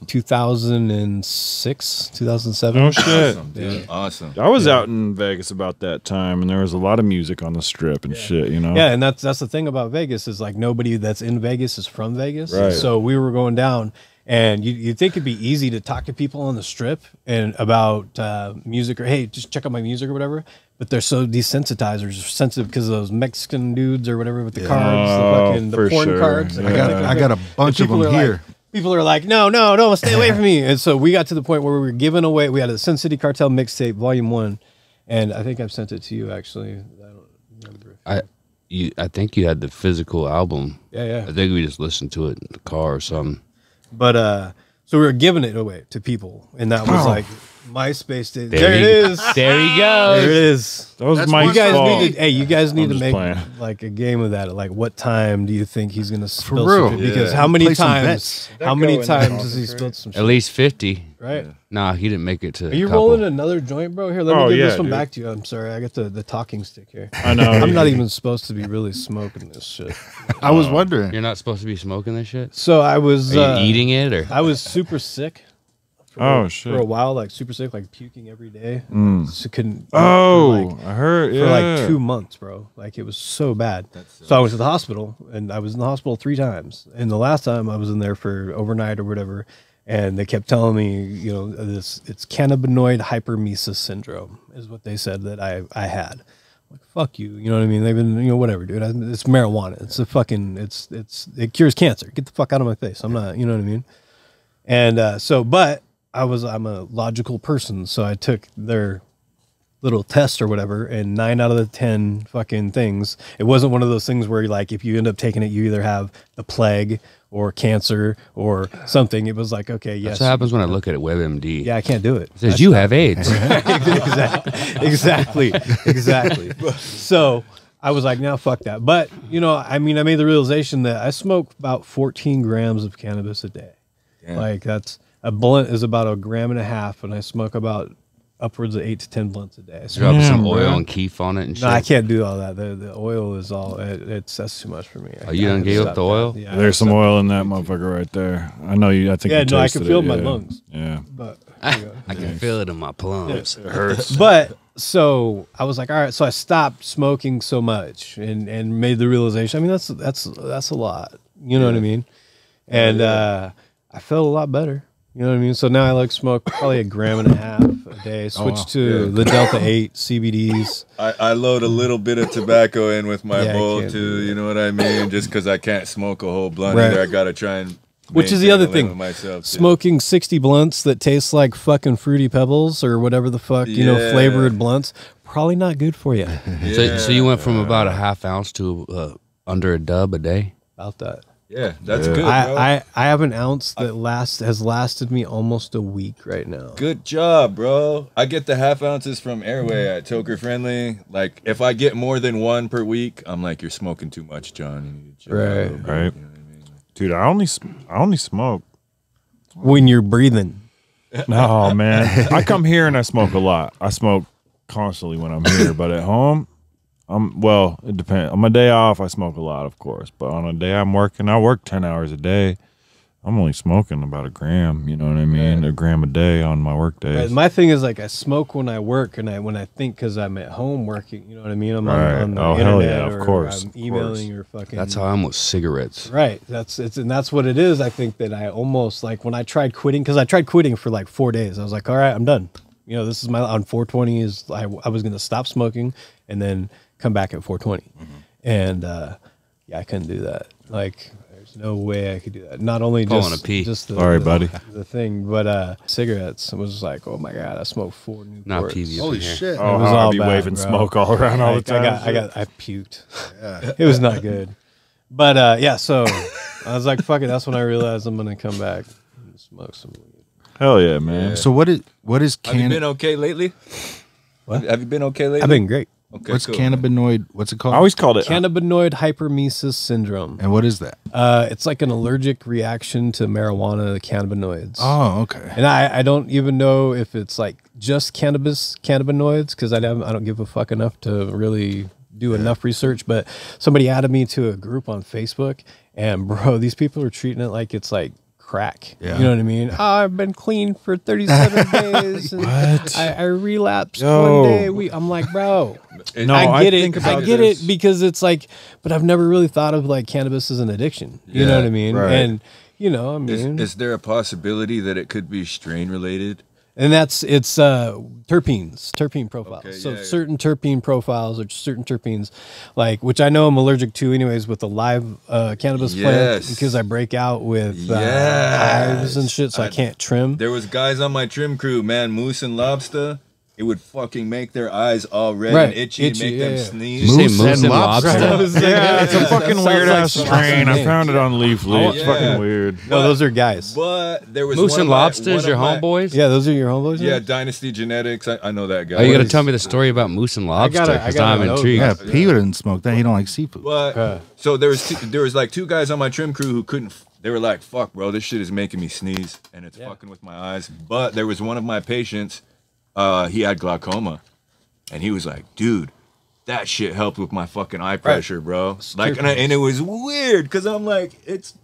Speaker 5: 2006, 2007.
Speaker 4: Oh shit!
Speaker 6: Awesome, dude. Awesome.
Speaker 4: I was out in Vegas about that time, and there was a lot of music on the strip and shit. You know.
Speaker 5: Yeah, and that's the thing about Vegas is like nobody that's in Vegas is from Vegas.
Speaker 4: Right.
Speaker 5: So we were going down, and you'd think it'd be easy to talk to people on the strip and about music or hey, just check out my music or whatever. But they're so desensitized or sensitive because of those Mexican dudes or whatever with the cards, the
Speaker 4: for
Speaker 5: porn
Speaker 4: sure.
Speaker 5: cards.
Speaker 4: Yeah.
Speaker 3: I got a bunch of them here.
Speaker 5: People are like, no, stay away from me. And so we got to the point where we were giving away. We had a Sin City Cartel mixtape, Volume 1, and I think I've sent it to you actually. I don't remember.
Speaker 7: I think you had the physical album.
Speaker 5: Yeah.
Speaker 7: I think we just listened to it in the car or something.
Speaker 5: But so we were giving it away to people, and that was like MySpace did.
Speaker 7: There
Speaker 5: There it
Speaker 7: you-
Speaker 5: is.
Speaker 7: There he goes.
Speaker 5: There it is.
Speaker 4: That was
Speaker 3: That's
Speaker 4: my
Speaker 3: one
Speaker 5: You guys
Speaker 3: fault.
Speaker 5: need to. Hey, you guys need
Speaker 4: I'm
Speaker 5: to
Speaker 4: just
Speaker 5: make
Speaker 4: playing.
Speaker 5: like a game of that. Like, what time do you think he's gonna spill
Speaker 3: real.
Speaker 5: some shit? Because
Speaker 6: Yeah.
Speaker 5: how many
Speaker 3: Play some
Speaker 5: times?
Speaker 3: bets.
Speaker 5: How many times has he spilled some shit?
Speaker 7: At least 50.
Speaker 5: Right.
Speaker 7: Nah, he didn't make it to.
Speaker 5: Are you
Speaker 7: a couple.
Speaker 5: rolling another joint, bro? Here, let me
Speaker 4: Oh,
Speaker 5: give
Speaker 4: yeah,
Speaker 5: this one
Speaker 4: dude.
Speaker 5: back to you. I'm sorry, I got the talking stick here.
Speaker 4: I know.
Speaker 5: I'm not even supposed to be really smoking this shit.
Speaker 3: I was wondering.
Speaker 7: You're not supposed to be smoking this shit?
Speaker 5: So I was
Speaker 7: Are you eating it or?
Speaker 5: I was super sick.
Speaker 4: Oh
Speaker 5: for
Speaker 4: shit!
Speaker 5: a while, like super sick, like puking every day. So couldn't.
Speaker 4: Oh,
Speaker 5: for like,
Speaker 4: I heard.
Speaker 5: for
Speaker 4: Yeah.
Speaker 5: like 2 months, bro. Like it was so bad. So I went to the hospital, and I was in the hospital 3 times. And the last time I was in there for overnight or whatever, and they kept telling me, it's cannabinoid hypermesis syndrome is what they said that I had. Like fuck you, you know what I mean? They've been, whatever, dude. It's marijuana. It's a fucking. It cures cancer. Get the fuck out of my face. I'm not. You know what I mean? And but I'm a logical person, so I took their little test or whatever, and 9 out of the 10 fucking things. It wasn't one of those things where like if you end up taking it, you either have the plague or cancer or something. It was like, okay, yes.
Speaker 7: That's what happens when I look at WebMD.
Speaker 5: Yeah, I can't do it.
Speaker 7: It says you have AIDS.
Speaker 5: Exactly. So I was like, no, fuck that. But I made the realization that I smoke about 14 grams of cannabis a day.
Speaker 6: Damn.
Speaker 5: Like that's a blunt is about 1.5 grams, and I smoke about upwards of 8 to 10 blunts a day. So
Speaker 7: Drop some
Speaker 4: Damn,
Speaker 7: oil
Speaker 4: bro.
Speaker 7: and keef on it and shit.
Speaker 5: no, I can't do all that. The oil is all that's too much for me.
Speaker 7: Oh, you done gave up
Speaker 5: Stop
Speaker 7: the
Speaker 5: that.
Speaker 7: oil?
Speaker 5: Yeah,
Speaker 4: There's some
Speaker 5: stop
Speaker 4: oil in that motherfucker right there. I know you. I think.
Speaker 5: Yeah,
Speaker 4: you
Speaker 5: no, I
Speaker 4: tasted
Speaker 5: can feel
Speaker 4: it,
Speaker 5: my
Speaker 4: yeah.
Speaker 5: lungs.
Speaker 4: Yeah,
Speaker 5: But
Speaker 7: I can feel it in my plums.
Speaker 4: it hurts.
Speaker 5: but so I was like, all right. So I stopped smoking so much and made the realization. I mean, that's a lot. You know what I mean? And I felt a lot better. You know what I mean? So now I like smoke probably 1.5 grams a day. Switch to the Delta 8 CBDs.
Speaker 6: I load a little bit of tobacco in with my
Speaker 5: Yeah, I
Speaker 6: bowl
Speaker 5: can't
Speaker 6: too.
Speaker 5: do that.
Speaker 6: You know what I mean? Just because I can't smoke a whole blunt
Speaker 5: Right.
Speaker 6: either, I gotta try and.
Speaker 5: Which is the
Speaker 6: maintain
Speaker 5: other
Speaker 6: a limit
Speaker 5: thing.
Speaker 6: with myself, too.
Speaker 5: Smoking 60 blunts that taste like fucking Fruity Pebbles or whatever the fuck,
Speaker 6: Yeah.
Speaker 5: flavored blunts, probably not good for you.
Speaker 7: So you went from about a half ounce to under a dub a day?
Speaker 5: About that.
Speaker 6: Yeah, that's
Speaker 4: Yeah.
Speaker 6: good, bro.
Speaker 5: I have an ounce that has lasted me almost a week right now.
Speaker 6: Good job, bro. I get the half ounces from Airway at Toker Friendly. Like, if I get more than 1 per week, I'm like, you're smoking too much, John. You need to chill out a
Speaker 5: Right.
Speaker 6: little bit,
Speaker 4: Right.
Speaker 6: you know what I mean?
Speaker 4: Dude, I only smoke.
Speaker 5: When you're breathing.
Speaker 4: No, man. I come here and I smoke a lot. I smoke constantly when I'm here, but at home, it depends. On my day off, I smoke a lot, of course. But on a day I'm working, I work 10 hours a day. I'm only smoking about 1 gram. You know what I mean? 1 gram a day on my work days.
Speaker 5: Right, my thing is like I smoke when I work and when I think because I'm at home working. You know what I mean? I'm
Speaker 4: Right.
Speaker 5: on the
Speaker 4: Oh, hell
Speaker 5: internet
Speaker 4: yeah, of
Speaker 5: or
Speaker 4: course,
Speaker 5: I'm
Speaker 4: of
Speaker 5: emailing
Speaker 4: course.
Speaker 5: or fucking.
Speaker 7: That's how I'm with cigarettes.
Speaker 5: Right. That's what it is. I think that I almost like when I tried quitting, because I tried quitting for like 4 days. I was like, all right, I'm done. This is on 420 is I was going to stop smoking and then come back at 420. And I couldn't do that. Like there's no way I could do that. Not only
Speaker 7: Calling
Speaker 5: just
Speaker 7: a pee.
Speaker 5: just the,
Speaker 4: Sorry,
Speaker 5: the-
Speaker 4: buddy.
Speaker 5: the thing, but cigarettes. It was like, oh my god, I smoked 4 new
Speaker 7: Not
Speaker 5: ports.
Speaker 7: TV.
Speaker 3: Holy shit.
Speaker 4: Oh,
Speaker 5: It was
Speaker 4: how
Speaker 5: all
Speaker 4: I be
Speaker 5: bad,
Speaker 4: waving
Speaker 5: bro.
Speaker 4: smoke all around all the time.
Speaker 5: I puked. It was not good. But so I was like, fuck it. That's when I realized I'm gonna come back and smoke some weed.
Speaker 4: Hell yeah, man.
Speaker 3: So what is
Speaker 6: Have you
Speaker 3: can
Speaker 6: been okay lately?
Speaker 5: What?
Speaker 6: Have you been okay lately?
Speaker 5: I've been great.
Speaker 6: Okay,
Speaker 3: what's
Speaker 6: cool.
Speaker 3: cannabinoid? What's it called?
Speaker 4: I always called it.
Speaker 5: Cannabinoid hypermesis syndrome.
Speaker 3: And what is that?
Speaker 5: It's like an allergic reaction to marijuana, the cannabinoids.
Speaker 3: Oh, okay.
Speaker 5: And I don't even know if it's like just cannabinoids because I don't give a fuck enough to really do enough research, but somebody added me to a group on Facebook, and bro, these people are treating it like it's like crack.
Speaker 3: Yeah.
Speaker 5: You know what I mean? Oh, I've been clean for 37 days. And
Speaker 4: What?
Speaker 5: I relapsed
Speaker 4: Yo.
Speaker 5: one day. I'm like, bro,
Speaker 4: No,
Speaker 5: I get
Speaker 4: think
Speaker 5: it.
Speaker 4: about
Speaker 5: I get
Speaker 4: this.
Speaker 5: it because it's like, but I've never really thought of like cannabis as an addiction. You know
Speaker 6: Yeah,
Speaker 5: what I mean?
Speaker 3: right.
Speaker 5: And you know, I mean,
Speaker 6: Is there a possibility that it could be strain related?
Speaker 5: and it's terpene profiles.
Speaker 6: Okay,
Speaker 5: So
Speaker 6: yeah, yeah.
Speaker 5: certain terpene profiles or certain terpenes, like which I know I'm allergic to anyways with the live cannabis plant
Speaker 6: Yes.
Speaker 5: because I break out with
Speaker 6: Yes.
Speaker 5: hives and shit, so I can't trim.
Speaker 6: There was guys on my trim crew, man, moose and lobster. It would fucking make their eyes all red
Speaker 5: Right.
Speaker 6: and itchy, and
Speaker 5: Itchy,
Speaker 6: make them
Speaker 5: yeah, yeah.
Speaker 6: sneeze.
Speaker 7: Did you say
Speaker 3: Moose
Speaker 7: moose
Speaker 3: and
Speaker 7: and
Speaker 3: lobster.
Speaker 7: lobster?
Speaker 4: Yeah, it's a
Speaker 5: That
Speaker 4: fucking
Speaker 5: sounds
Speaker 4: weird
Speaker 5: like
Speaker 4: ass
Speaker 5: some
Speaker 4: strain.
Speaker 5: awesome
Speaker 4: I found it on Leafly. It's
Speaker 6: Yeah.
Speaker 4: fucking weird.
Speaker 5: No, those are guys.
Speaker 6: But there was
Speaker 7: Moose
Speaker 6: one
Speaker 7: and
Speaker 6: of my-
Speaker 7: lobsters,
Speaker 6: one
Speaker 7: your
Speaker 6: of my-
Speaker 7: homeboys?
Speaker 5: Yeah, those are your homeboys.
Speaker 6: Yeah, Dynasty Genetics. I know that guy.
Speaker 7: Are you going to tell me the story about moose and lobster?
Speaker 5: gotta- I
Speaker 7: Because
Speaker 5: gotta
Speaker 7: I'm
Speaker 5: know
Speaker 7: intrigued.
Speaker 3: Yeah, P didn't smoke that. He don't like seafood.
Speaker 6: But so there was like two guys on my trim crew who couldn't. They were like, "Fuck, bro, this shit is making me sneeze and it's fucking with my eyes." But there was one of my patients. He had glaucoma, and he was like, "Dude, that shit helped with my fucking eye pressure, bro." Like, and it was weird because I'm like, it's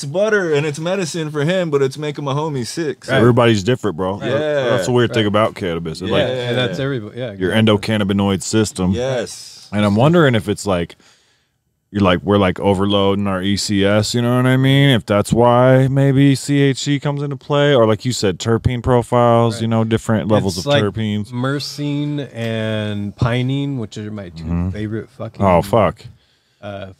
Speaker 6: butter and it's medicine for him, but it's making my homie sick. So,
Speaker 4: Everybody's different, bro.
Speaker 6: Yeah.
Speaker 4: That's the weird thing about cannabis. It's like
Speaker 5: and that's everybody. Yeah,
Speaker 4: your endocannabinoid system.
Speaker 6: yes.
Speaker 4: And I'm wondering if it's like we're like overloading our ECS, you know what I mean? If that's why maybe CHC comes into play, or like you said, terpene profiles, you know, different levels
Speaker 5: It's
Speaker 4: of
Speaker 5: like
Speaker 4: terpenes.
Speaker 5: myrcene and pinene, which are my two favorite fucking
Speaker 4: Oh fuck!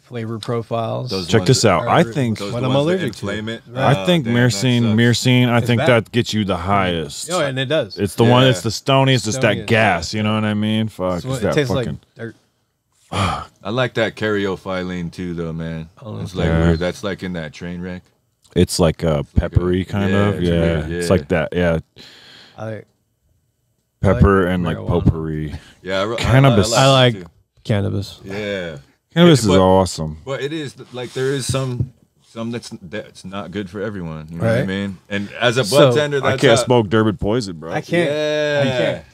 Speaker 5: flavor profiles.
Speaker 6: Those
Speaker 4: Check
Speaker 6: ones
Speaker 4: this
Speaker 6: that-
Speaker 4: out. I think
Speaker 6: Those
Speaker 5: What
Speaker 6: the
Speaker 5: I'm
Speaker 6: ones that
Speaker 5: allergic to.
Speaker 6: inflame it.
Speaker 4: I think
Speaker 6: Damn, that sucks.
Speaker 4: myrcene. I think
Speaker 5: bad.
Speaker 4: that gets you the highest.
Speaker 5: Oh, and it does.
Speaker 4: It's the one.
Speaker 6: Yeah.
Speaker 4: It's the stoniest. It's that
Speaker 5: Stoniest,
Speaker 4: gas. You know what I mean? Fuck.
Speaker 5: So
Speaker 4: It's
Speaker 5: it
Speaker 4: that
Speaker 5: tastes
Speaker 4: fucking.
Speaker 5: like dirt.
Speaker 6: I like that caryophyllene too, though, man. It's like
Speaker 4: Yeah.
Speaker 6: weird. That's like in that train wreck.
Speaker 4: It's like peppery kind
Speaker 6: yeah,
Speaker 4: of.
Speaker 6: it's
Speaker 4: Yeah.
Speaker 6: weird,
Speaker 4: It's
Speaker 6: yeah.
Speaker 4: like that. Yeah.
Speaker 5: I
Speaker 4: Pepper
Speaker 5: like
Speaker 4: and like
Speaker 5: marijuana.
Speaker 4: potpourri.
Speaker 6: Yeah,
Speaker 4: Cannabis.
Speaker 5: I like
Speaker 6: it too.
Speaker 5: cannabis.
Speaker 6: Yeah,
Speaker 4: Cannabis is
Speaker 6: But-
Speaker 4: awesome.
Speaker 6: but it is like there is some that's not good for everyone. You know what I
Speaker 5: Right.
Speaker 6: mean? And as a
Speaker 5: So,
Speaker 6: bud tender, that's
Speaker 4: I can't
Speaker 6: how-
Speaker 4: smoke Durbin poison, bro.
Speaker 5: I can't.
Speaker 6: Yeah.
Speaker 5: I can't.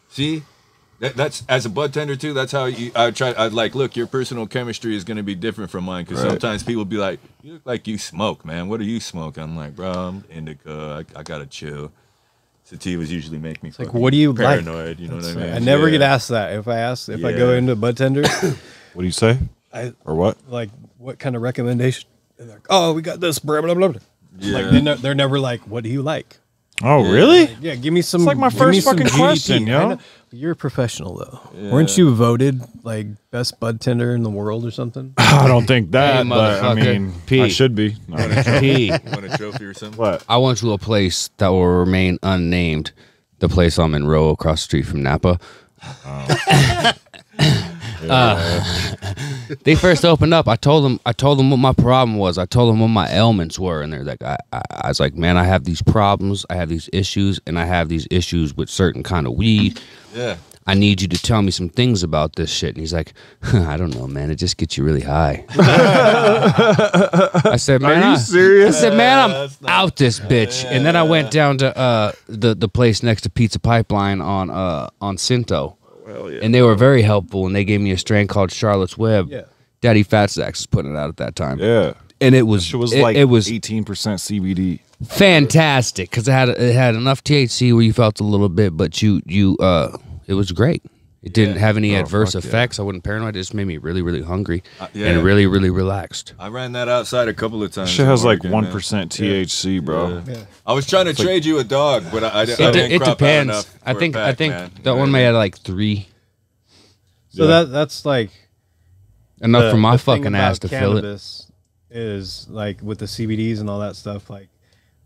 Speaker 6: See, that's as a bud tender too. That's how I'd like, look, your personal chemistry is going to be different from mine because
Speaker 4: Right.
Speaker 6: sometimes people be like, you look like you smoke, man. What do you smoke? I'm like, bro, I'm indica. I gotta chill. Sativas usually make me
Speaker 5: like,
Speaker 6: fucking
Speaker 5: what do you like?
Speaker 6: paranoid. You know what I mean?
Speaker 5: I never
Speaker 6: Yeah.
Speaker 5: get asked that. If I go
Speaker 6: Yeah.
Speaker 5: into a bud tender,
Speaker 4: What do you say?
Speaker 5: I
Speaker 4: Or what?
Speaker 5: like what kind of recommendation? And they're like, oh, we got this. Blah blah blah. blah.
Speaker 6: Yeah.
Speaker 5: Like they're never like, what do you like?
Speaker 4: Oh, really?
Speaker 5: Yeah, give me some.
Speaker 4: It's like my
Speaker 5: give me
Speaker 4: first
Speaker 5: some
Speaker 4: fucking
Speaker 5: GDT.
Speaker 4: question, yo.
Speaker 5: I know. You're a professional though. Weren't you voted like best bud tender in the world or something?
Speaker 4: I don't think that,
Speaker 7: Hey,
Speaker 4: but I
Speaker 7: motherfucker.
Speaker 4: mean,
Speaker 7: P.
Speaker 4: I should be. No.
Speaker 7: P.
Speaker 6: Want a trophy or something?
Speaker 4: What?
Speaker 7: I went to a place that will remain unnamed. The place on Monroe, across the street from Napa. They first opened up. I told them what my problem was. I told them what my ailments were, and they're like, I was like, man, I have these problems, I have these issues, and I have these issues with certain kind of weed.
Speaker 6: Yeah.
Speaker 7: I need you to tell me some things about this shit. And he's like, I don't know, man. It just gets you really high. I said, man,
Speaker 4: Are you serious?
Speaker 7: I said, man, I'm out this bitch. And then I went down to the place next to Pizza Pipeline on Cinto. And they were very helpful, and they gave me a strain called Charlotte's Web.
Speaker 5: Yeah.
Speaker 7: Daddy Fat Sacks was putting it out at that time.
Speaker 4: Yeah.
Speaker 7: And it was
Speaker 4: It was
Speaker 7: it,
Speaker 4: like
Speaker 7: it was
Speaker 4: 18% CBD.
Speaker 7: fantastic because it had enough THC where you felt a little bit, but it was great. It didn't have any adverse
Speaker 4: fuck yeah.
Speaker 7: effects. I wasn't paranoid. It just made me really, really hungry
Speaker 6: yeah.
Speaker 7: and really, really relaxed.
Speaker 6: I ran that outside a couple of times.
Speaker 4: Shit has like
Speaker 6: in Oregon,
Speaker 4: 1%
Speaker 6: man.
Speaker 4: THC, bro.
Speaker 6: Yeah. I was trying to trade you a dog, but I didn't
Speaker 7: It
Speaker 6: crop out
Speaker 7: depends.
Speaker 6: enough
Speaker 7: I
Speaker 6: for a
Speaker 7: think
Speaker 6: pack, man.
Speaker 7: that
Speaker 6: You know
Speaker 7: one
Speaker 6: what
Speaker 7: may
Speaker 6: I
Speaker 7: have
Speaker 6: mean?
Speaker 7: like 3.
Speaker 5: So that's like
Speaker 7: Enough for my
Speaker 5: the thing
Speaker 7: fucking ass
Speaker 5: about
Speaker 7: to fill it.
Speaker 5: cannabis is like with the CBDs and all that stuff. Like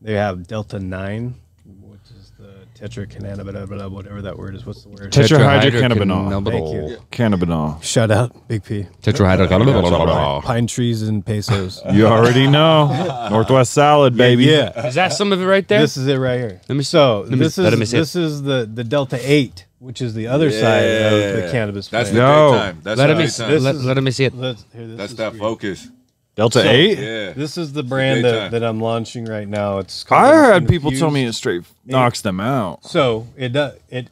Speaker 5: they have Delta 9, which is the tetracannabinol, whatever that word is. What's the word?
Speaker 4: Tetrahydrocannabinol.
Speaker 5: Thank you.
Speaker 4: Cannabinol.
Speaker 5: Shout out, Big P.
Speaker 7: Tetrahydrocannabinol.
Speaker 5: Pine trees and pesos.
Speaker 4: You already know. Northwest Salad, baby.
Speaker 5: Yeah.
Speaker 7: Is that some of it right there?
Speaker 5: This is it right here.
Speaker 7: Let me-
Speaker 5: So
Speaker 7: let me-
Speaker 5: this
Speaker 7: let me
Speaker 5: is
Speaker 7: see it.
Speaker 5: this is the Delta 8, which is the other side of the cannabis
Speaker 6: That's
Speaker 5: plant.
Speaker 6: the
Speaker 4: Yo.
Speaker 6: daytime. That's
Speaker 7: let
Speaker 6: the
Speaker 7: me
Speaker 6: daytime.
Speaker 5: This
Speaker 7: let,
Speaker 5: is-
Speaker 7: let me see it.
Speaker 5: Here, this
Speaker 6: That's
Speaker 5: is
Speaker 6: that
Speaker 5: for you.
Speaker 6: focus.
Speaker 4: Delta
Speaker 5: So-
Speaker 4: 8?
Speaker 6: Yeah.
Speaker 5: This is the brand
Speaker 6: great time.
Speaker 5: that I'm launching right now. It's called
Speaker 4: I heard people tell
Speaker 5: Infused.
Speaker 4: me it straight knocks them out.
Speaker 5: So it